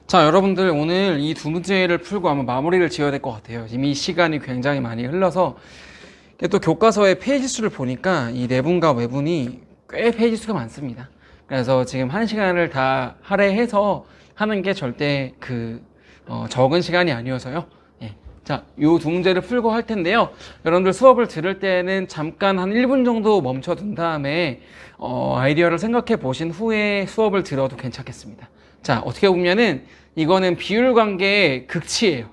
자, 여러분들 오늘 이 두 문제를 풀고 아마 마무리를 지어야 될 것 같아요. 이미 시간이 굉장히 많이 흘러서 또 교과서의 페이지 수를 보니까 이 내분과 외분이 꽤 페이지 수가 많습니다. 그래서 지금 1시간을 다 할애해서 하는 게 절대 적은 시간이 아니어서요. 예. 자, 요 두 문제를 풀고 할 텐데요. 여러분들 수업을 들을 때는 잠깐 한 1분 정도 멈춰둔 다음에 아이디어를 생각해 보신 후에 수업을 들어도 괜찮겠습니다. 자, 어떻게 보면은 이거는 비율관계의 극치예요.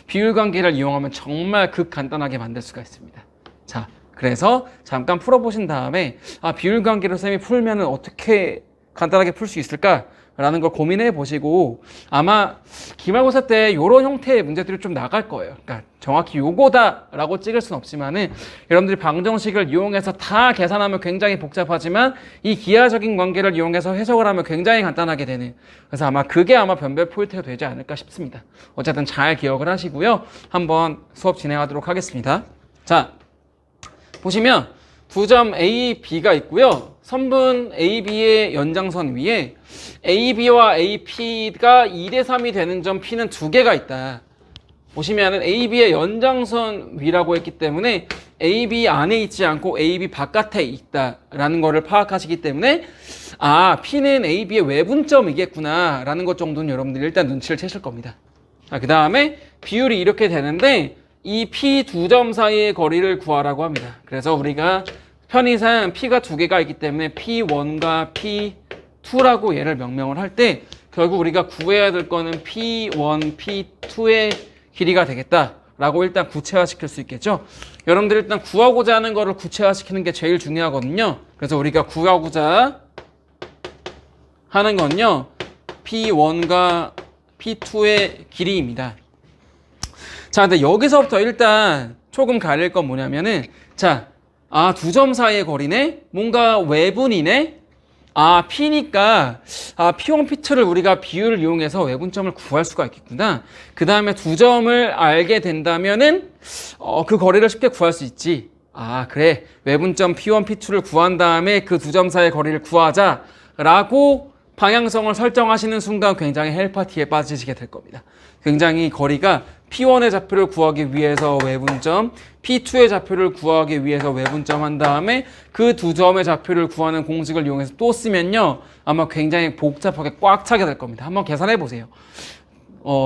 비율관계를 이용하면 정말 극간단하게 만들 수가 있습니다. 자, 그래서 잠깐 풀어보신 다음에 비율관계를 쌤이 풀면은 어떻게 간단하게 풀 수 있을까? 라는 걸 고민해 보시고 아마 기말고사 때 이런 형태의 문제들이 좀 나갈 거예요. 그러니까 정확히 요거다라고 찍을 수는 없지만은 여러분들이 방정식을 이용해서 다 계산하면 굉장히 복잡하지만 이 기하적인 관계를 이용해서 해석을 하면 굉장히 간단하게 되는 그래서 아마 그게 아마 변별 포인트가 되지 않을까 싶습니다. 어쨌든 잘 기억을 하시고요. 한번 수업 진행하도록 하겠습니다. 자, 보시면 두 점 A, B가 있고요. 선분 A, B의 연장선 위에 A, B와 A, P가 2대3이 되는 점 P는 2개가 있다. 보시면은 A, B의 연장선 위라고 했기 때문에 A, B 안에 있지 않고 A, B 바깥에 있다라는 거를 파악하시기 때문에 P는 A, B의 외분점이겠구나 라는 것 정도는 여러분들이 일단 눈치를 채실 겁니다. 그 다음에 비율이 이렇게 되는데 이 P 두 점 사이의 거리를 구하라고 합니다. 그래서 우리가 편의상 P가 2개가 있기 때문에 P1과 P2라고 얘를 명명을 할 때 결국 우리가 구해야 될 거는 P1, P2의 길이가 되겠다라고 일단 구체화시킬 수 있겠죠. 여러분들 일단 구하고자 하는 거를 구체화시키는 게 제일 중요하거든요. 그래서 우리가 구하고자 하는 건요. P1과 P2의 길이입니다. 자, 근데 여기서부터 일단 조금 가릴 건 뭐냐면은 자, 두 점 사이의 거리네? 뭔가 외분이네? P니까 P1, P2를 우리가 비율을 이용해서 외분점을 구할 수가 있겠구나. 그 다음에 두 점을 알게 된다면은 그 거리를 쉽게 구할 수 있지. 그래. 외분점 P1, P2를 구한 다음에 그 두 점 사이의 거리를 구하자 라고 방향성을 설정하시는 순간 굉장히 헬파티에 빠지시게 될 겁니다. 굉장히 거리가 P1의 좌표를 구하기 위해서 외분점, P2의 좌표를 구하기 위해서 외분점 한 다음에 그 두 점의 좌표를 구하는 공식을 이용해서 또 쓰면요. 아마 굉장히 복잡하게 꽉 차게 될 겁니다. 한번 계산해 보세요.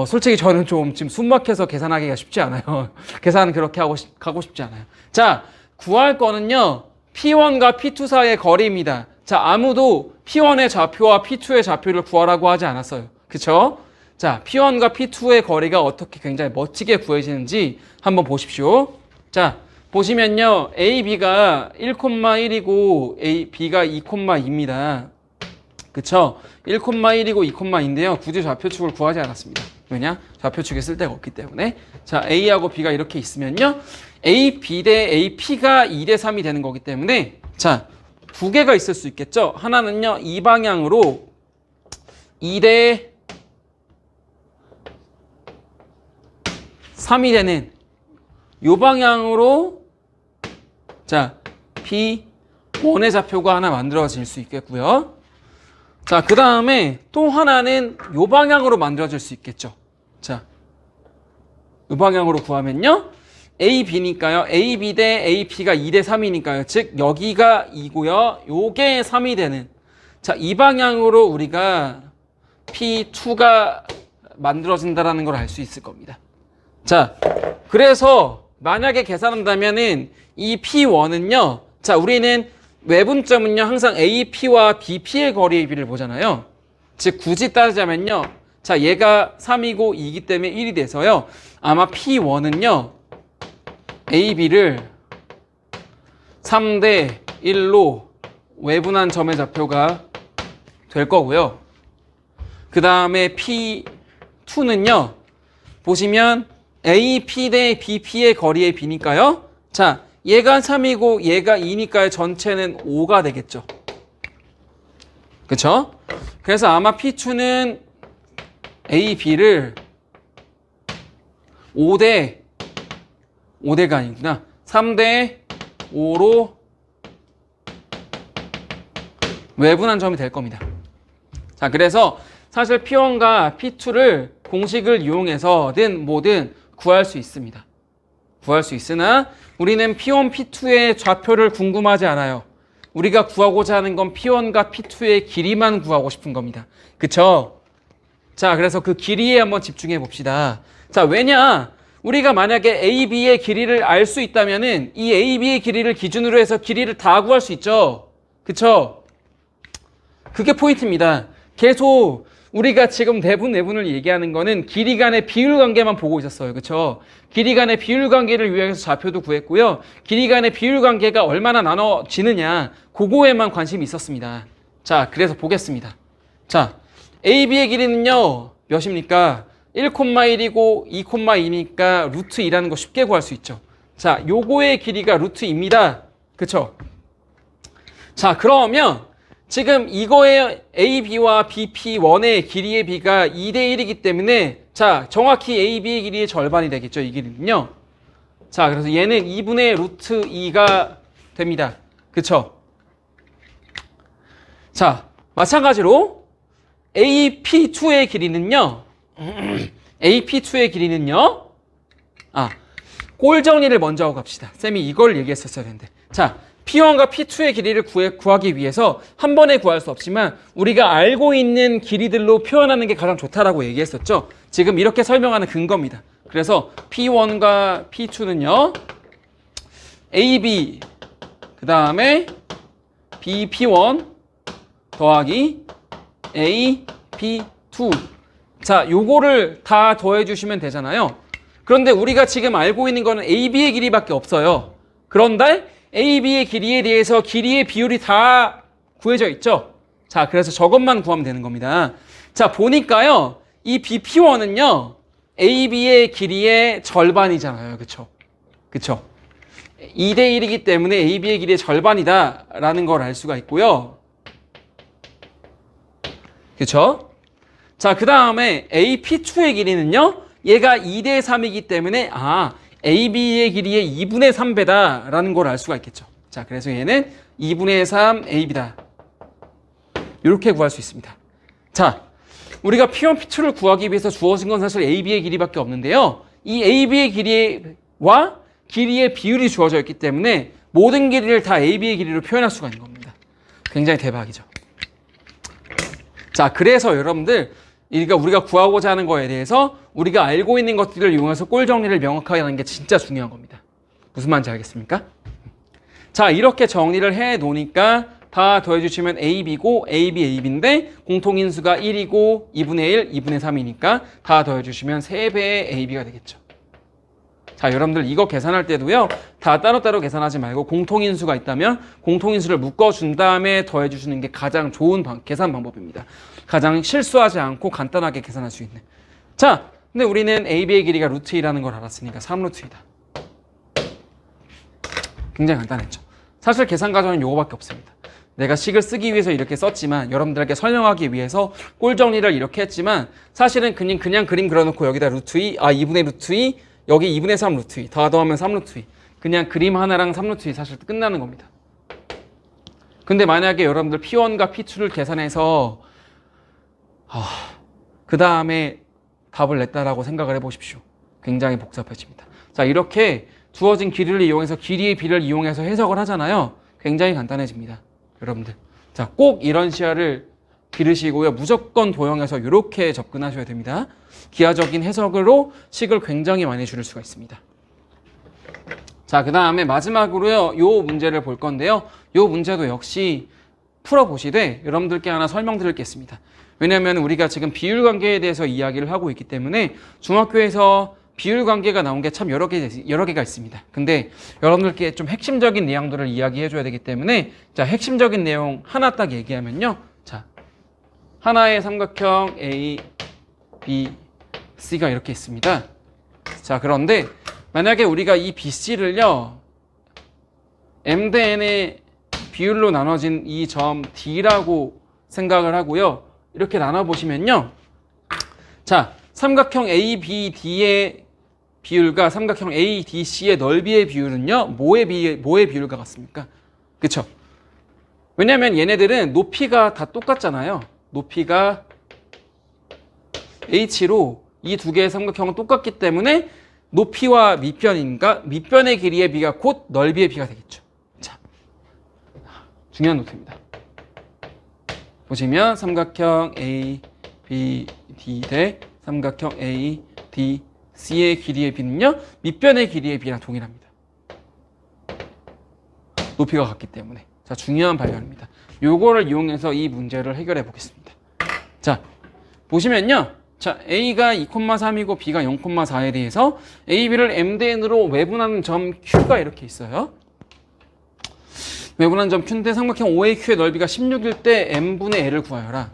솔직히 저는 좀 지금 숨막혀서 계산하기가 쉽지 않아요. 계산은 그렇게 가고 싶지 않아요. 자, 구할 거는요. P1과 P2 사이의 거리입니다. 자, 아무도 P1의 좌표와 P2의 좌표를 구하라고 하지 않았어요. 그쵸? 자, P1과 P2의 거리가 어떻게 굉장히 멋지게 구해지는지 한번 보십시오. 자, 보시면요. A, B가 1,1이고 A, B가 2,2입니다. 그쵸? 1,1이고 2,2인데요. 굳이 좌표축을 구하지 않았습니다. 왜냐? 좌표축에 쓸 데가 없기 때문에. 자, A하고 B가 이렇게 있으면요. A, B 대 A, P가 2 대 3이 되는 거기 때문에 자, 두 개가 있을 수 있겠죠? 하나는요. 이 방향으로 2 대 3이 되는 이 방향으로 자, P1의 좌표가 하나 만들어질 수 있겠고요. 자, 그 다음에 또 하나는 이 방향으로 만들어질 수 있겠죠. 자, 이 방향으로 구하면요. A, B니까요. A, B 대 A, P가 2 대 3이니까요. 즉, 여기가 2고요. 요게 3이 되는. 자, 이 방향으로 우리가 P2가 만들어진다는 걸 알 수 있을 겁니다. 자, 그래서 만약에 계산한다면은 이 P1은요. 자, 우리는 외분점은요. 항상 AP와 BP의 거리의 비를 보잖아요. 즉, 굳이 따지자면요. 자, 얘가 3이고 2이기 때문에 1이 돼서요. 아마 P1은요. AB를 3 대 1로 외분한 점의 좌표가 될 거고요. 그 다음에 P2는요. 보시면 AP 대 BP의 거리의 비니까요. 자, 얘가 3이고 얘가 2니까요. 전체는 5가 되겠죠. 그쵸? 그래서 아마 P2는 AB를 5대가 아니구나. 3대 5로 외분한 점이 될 겁니다. 자, 그래서 사실 P1과 P2를 공식을 이용해서든 뭐든 구할 수 있습니다. 구할 수 있으나 우리는 P1, P2의 좌표를 궁금하지 않아요. 우리가 구하고자 하는 건 P1과 P2의 길이만 구하고 싶은 겁니다. 그쵸? 자, 그래서 그 길이에 한번 집중해 봅시다. 자, 왜냐? 우리가 만약에 AB의 길이를 알 수 있다면은 이 AB의 길이를 기준으로 해서 길이를 다 구할 수 있죠. 그쵸? 그게 포인트입니다. 계속 우리가 지금 대분, 내분을 얘기하는 거는 길이 간의 비율 관계만 보고 있었어요. 그쵸? 길이 간의 비율 관계를 위해서 좌표도 구했고요. 길이 간의 비율 관계가 얼마나 나눠지느냐, 그거에만 관심이 있었습니다. 자, 그래서 보겠습니다. 자, AB의 길이는요, 몇입니까? 1,1이고 2,2니까 루트 2라는 거 쉽게 구할 수 있죠. 자, 요거의 길이가 루트 2입니다. 그쵸? 자, 그러면 지금 이거의 AB와 BP1의 길이의 비가 2대 1이기 때문에 자, 정확히 AB의 길이의 절반이 되겠죠. 이 길이는요. 자, 그래서 얘는 2분의 루트 2가 됩니다. 그쵸? 자, 마찬가지로 AP2의 길이는요. AP2의 길이는요. 꼴 정리를 먼저 하고 갑시다. 쌤이 이걸 얘기했었어야 되는데. 자, P1과 P2의 길이를 구하기 위해서 한 번에 구할 수 없지만 우리가 알고 있는 길이들로 표현하는 게 가장 좋다라고 얘기했었죠. 지금 이렇게 설명하는 근거입니다. 그래서 P1과 P2는요. AB 그 다음에 BP1 더하기 AP2 자, 요거를 다 더해주시면 되잖아요. 그런데 우리가 지금 알고 있는 거는 AB의 길이밖에 없어요. 그런데 AB의 길이에 대해서 길이의 비율이 다 구해져 있죠. 자, 그래서 저것만 구하면 되는 겁니다. 자, 보니까요. 이 BP1은요. AB의 길이의 절반이잖아요. 그쵸? 그쵸? 2대 1이기 때문에 AB의 길이의 절반이다 라는 걸 알 수가 있고요. 그쵸? 자, 그 다음에 AP2의 길이는요. 얘가 2대 3이기 때문에 AB의 길이의 2분의 3배다 라는 걸 알 수가 있겠죠. 자, 그래서 얘는 2분의 3 AB다. 이렇게 구할 수 있습니다. 자, 우리가 P1, P2를 구하기 위해서 주어진 건 사실 AB의 길이밖에 없는데요. 이 AB의 길이와 길이의 비율이 주어져 있기 때문에 모든 길이를 다 AB의 길이로 표현할 수가 있는 겁니다. 굉장히 대박이죠. 자, 그래서 여러분들 우리가 구하고자 하는 거에 대해서 우리가 알고 있는 것들을 이용해서 꼴 정리를 명확하게 하는 게 진짜 중요한 겁니다. 무슨 말인지 알겠습니까? 자, 이렇게 정리를 해 놓으니까 다 더해주시면 AB고 AB, AB인데 공통인수가 1이고 2분의 1, 2분의 3이니까 다 더해주시면 3배의 AB가 되겠죠. 자, 여러분들 이거 계산할 때도요. 다 따로따로 계산하지 말고 공통인수가 있다면 공통인수를 묶어준 다음에 더해주시는 게 가장 좋은 계산 방법입니다. 가장 실수하지 않고 간단하게 계산할 수 있는. 자, 근데 우리는 AB의 길이가 루트 2라는 걸 알았으니까 3루트 2다. 굉장히 간단했죠. 사실 계산 과정은 요거밖에 없습니다. 내가 식을 쓰기 위해서 이렇게 썼지만 여러분들에게 설명하기 위해서 꼴 정리를 이렇게 했지만 사실은 그냥 그림 그려놓고 여기다 루트 2, 2분의 루트 2, 여기 2분의 3 루트 2, 다 더하면 3 루트 2. 그냥 그림 하나랑 3 루트 2 사실 끝나는 겁니다. 근데 만약에 여러분들 P1과 P2를 계산해서 그 다음에 답을 냈다라고 생각을 해보십시오. 굉장히 복잡해집니다. 자, 이렇게 주어진 길이를 이용해서 길이의 비를 이용해서 해석을 하잖아요. 굉장히 간단해집니다. 여러분들. 자, 꼭 이런 시야를 기르시고요. 무조건 도형에서 이렇게 접근하셔야 됩니다. 기하적인 해석으로 식을 굉장히 많이 줄일 수가 있습니다. 자, 그 다음에 마지막으로요. 요 문제를 볼 건데요. 요 문제도 역시 풀어보시되 여러분들께 하나 설명드릴 게 있습니다. 왜냐하면 우리가 지금 비율관계에 대해서 이야기를 하고 있기 때문에 중학교에서 비율관계가 나온 게 참 여러 개가 있습니다. 근데 여러분들께 좀 핵심적인 내용들을 이야기해 줘야 되기 때문에 자, 핵심적인 내용 하나 딱 얘기하면요. 자, 하나의 삼각형 A, B, C가 이렇게 있습니다. 자, 그런데 만약에 우리가 이 BC를요 M 대 N의 비율로 나눠진 이 점 D라고 생각을 하고요. 이렇게 나눠보시면요. 자, 삼각형 ABD의 비율과 삼각형 ADC의 넓이의 비율은요. 뭐의 비율과 같습니까? 그쵸? 왜냐하면 얘네들은 높이가 다 똑같잖아요. 높이가 H로 이 두 개의 삼각형은 똑같기 때문에 높이와 밑변의 길이의 비가 곧 넓이의 비가 되겠죠. 자, 중요한 노트입니다. 보시면 삼각형 A, B, D 대 삼각형 A, D, C의 길이의 비는요. 밑변의 길이의 비랑 동일합니다. 높이가 같기 때문에. 자, 중요한 발견입니다. 요거를 이용해서 이 문제를 해결해 보겠습니다. 자, 보시면요. 자, A가 2,3이고 B가 0,4에 대해서 A, B를 M 대 N으로 외분하는 점 Q가 이렇게 있어요. 외분한 점 Q인데 삼각형 OAQ의 넓이가 16일 때 M분의 L을 구하여라.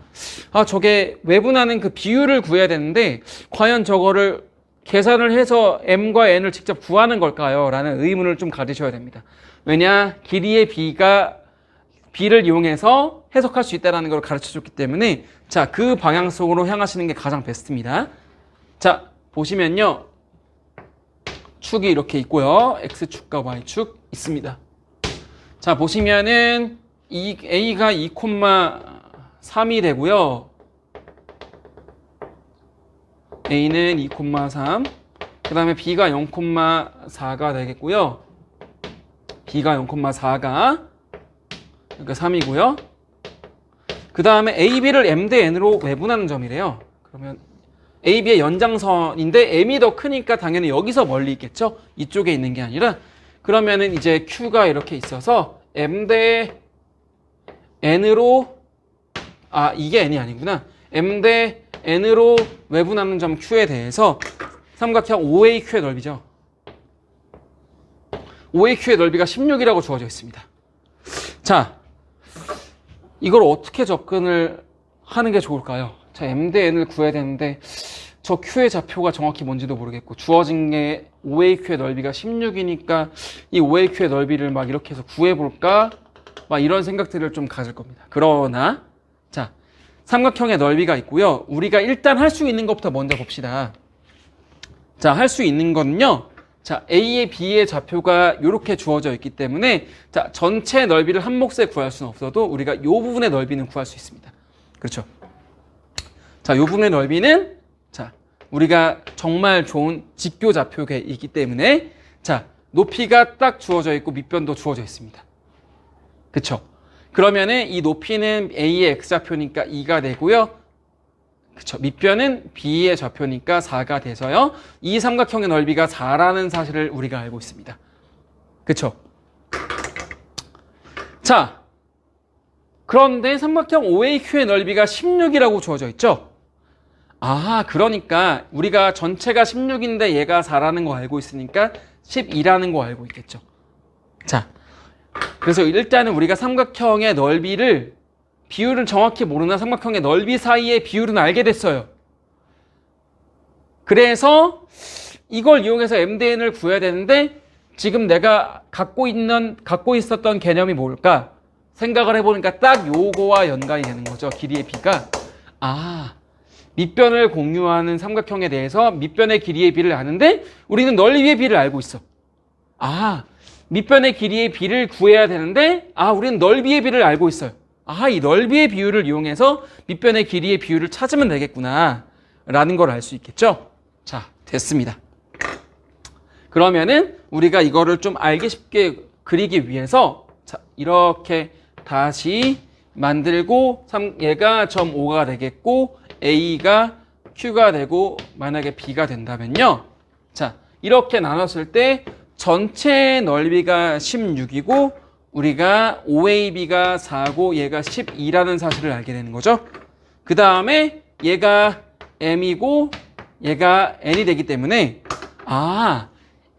저게 외분하는 그 비율을 구해야 되는데 과연 저거를 계산을 해서 M과 N을 직접 구하는 걸까요? 라는 의문을 좀 가지셔야 됩니다. 왜냐? 길이의 B를 이용해서 해석할 수 있다는 걸 가르쳐줬기 때문에 자, 그 방향성으로 향하시는 게 가장 베스트입니다. 자, 보시면요. 축이 이렇게 있고요. X축과 Y축 있습니다. 자, 보시면은 이 A가 2,3이 되고요. A는 2,3. 그 다음에 B가 0,4가 되겠고요. B가 0,4가 그러니까 3이고요. 그 다음에 AB를 M 대 N으로 외분하는 점이래요. 그러면 AB의 연장선인데 M이 더 크니까 당연히 여기서 멀리 있겠죠? 이쪽에 있는 게 아니라 그러면은 이제 Q가 이렇게 있어서 M 대 N으로 이게 N이 아니구나. M 대 N으로 외분하는 점 Q에 대해서 삼각형 OAQ의 넓이죠. OAQ의 넓이가 16이라고 주어져 있습니다. 자, 이걸 어떻게 접근을 하는 게 좋을까요? 자, M 대 N을 구해야 되는데 저 Q의 좌표가 정확히 뭔지도 모르겠고 주어진 게 OAQ의 넓이가 16이니까 이 OAQ의 넓이를 막 이렇게 해서 구해볼까? 막 이런 생각들을 좀 가질 겁니다. 그러나 자, 삼각형의 넓이가 있고요. 우리가 일단 할 수 있는 것부터 먼저 봅시다. 자, 할 수 있는 거는요. 자, A의 B의 좌표가 이렇게 주어져 있기 때문에 자, 전체 넓이를 한 몫에 구할 수는 없어도 우리가 이 부분의 넓이는 구할 수 있습니다. 그렇죠? 자, 요 부분의 넓이는 자, 우리가 정말 좋은 직교좌표이기 때문에 자, 높이가 딱 주어져 있고 밑변도 주어져 있습니다. 그쵸? 그러면은 이 높이는 A의 X좌표니까 2가 되고요. 그쵸? 밑변은 B의 좌표니까 4가 돼서요. 이 삼각형의 넓이가 4라는 사실을 우리가 알고 있습니다. 그쵸? 자, 그런데 삼각형 OAQ의 넓이가 16이라고 주어져 있죠? 아, 그러니까 우리가 전체가 16인데 얘가 4라는 거 알고 있으니까 12라는 거 알고 있겠죠. 자, 그래서 일단은 우리가 삼각형의 넓이를 비율을 정확히 모르나 삼각형의 넓이 사이의 비율은 알게 됐어요. 그래서 이걸 이용해서 MDN을 구해야 되는데 지금 내가 갖고 있었던 개념이 뭘까? 생각을 해보니까 딱 요거와 연관이 되는 거죠. 길이의 비가. 아, 밑변을 공유하는 삼각형에 대해서 밑변의 길이의 비를 아는데 우리는 넓이의 비를 알고 있어. 아, 밑변의 길이의 비를 구해야 되는데 우리는 넓이의 비를 알고 있어요. 이 넓이의 비율을 이용해서 밑변의 길이의 비율을 찾으면 되겠구나 라는 걸 알 수 있겠죠. 자, 됐습니다. 그러면은 우리가 이거를 좀 알기 쉽게 그리기 위해서 자, 이렇게 다시 만들고 얘가 점 O가 되겠고 A가 Q가 되고 만약에 B가 된다면요. 자, 이렇게 나눴을 때 전체 넓이가 16이고 우리가 OAB가 4고 얘가 12라는 사실을 알게 되는 거죠. 그 다음에 얘가 M이고 얘가 N이 되기 때문에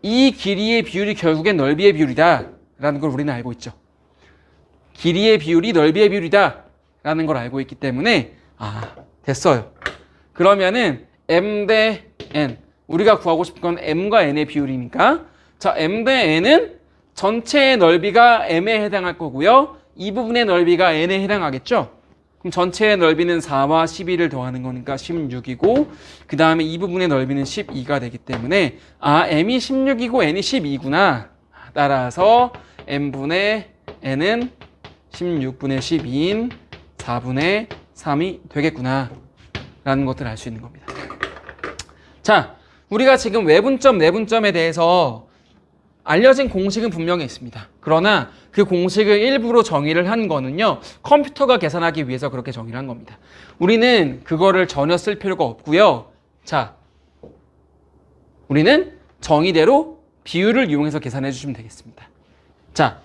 이 길이의 비율이 결국엔 넓이의 비율이다 라는 걸 우리는 알고 있죠. 길이의 비율이 넓이의 비율이다 라는 걸 알고 있기 때문에 됐어요. 그러면은 M 대 N, 우리가 구하고 싶은 건 M과 N의 비율이니까 자, M 대 N은 전체의 넓이가 M에 해당할 거고요. 이 부분의 넓이가 N에 해당하겠죠. 그럼 전체의 넓이는 4와 12를 더하는 거니까 16이고 그 다음에 이 부분의 넓이는 12가 되기 때문에 M이 16이고 N이 12구나. 따라서 M분의 N은 16분의 12인 4분의 3이 되겠구나 라는 것들을 알 수 있는 겁니다. 자, 우리가 지금 외분점, 내분점에 대해서 알려진 공식은 분명히 있습니다. 그러나 그 공식을 일부러 정의를 한 거는요, 컴퓨터가 계산하기 위해서 그렇게 정의를 한 겁니다. 우리는 그거를 전혀 쓸 필요가 없고요. 자, 우리는 정의대로 비율을 이용해서 계산해 주시면 되겠습니다. 자,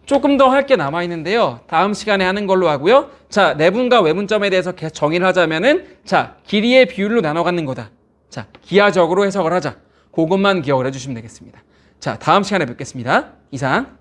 조금 더 할 게 남아있는데요. 다음 시간에 하는 걸로 하고요. 자, 내분과 외분점에 대해서 정의를 하자면은 자, 길이의 비율로 나눠 갖는 거다. 자, 기하적으로 해석을 하자. 그것만 기억을 해주시면 되겠습니다. 자, 다음 시간에 뵙겠습니다. 이상.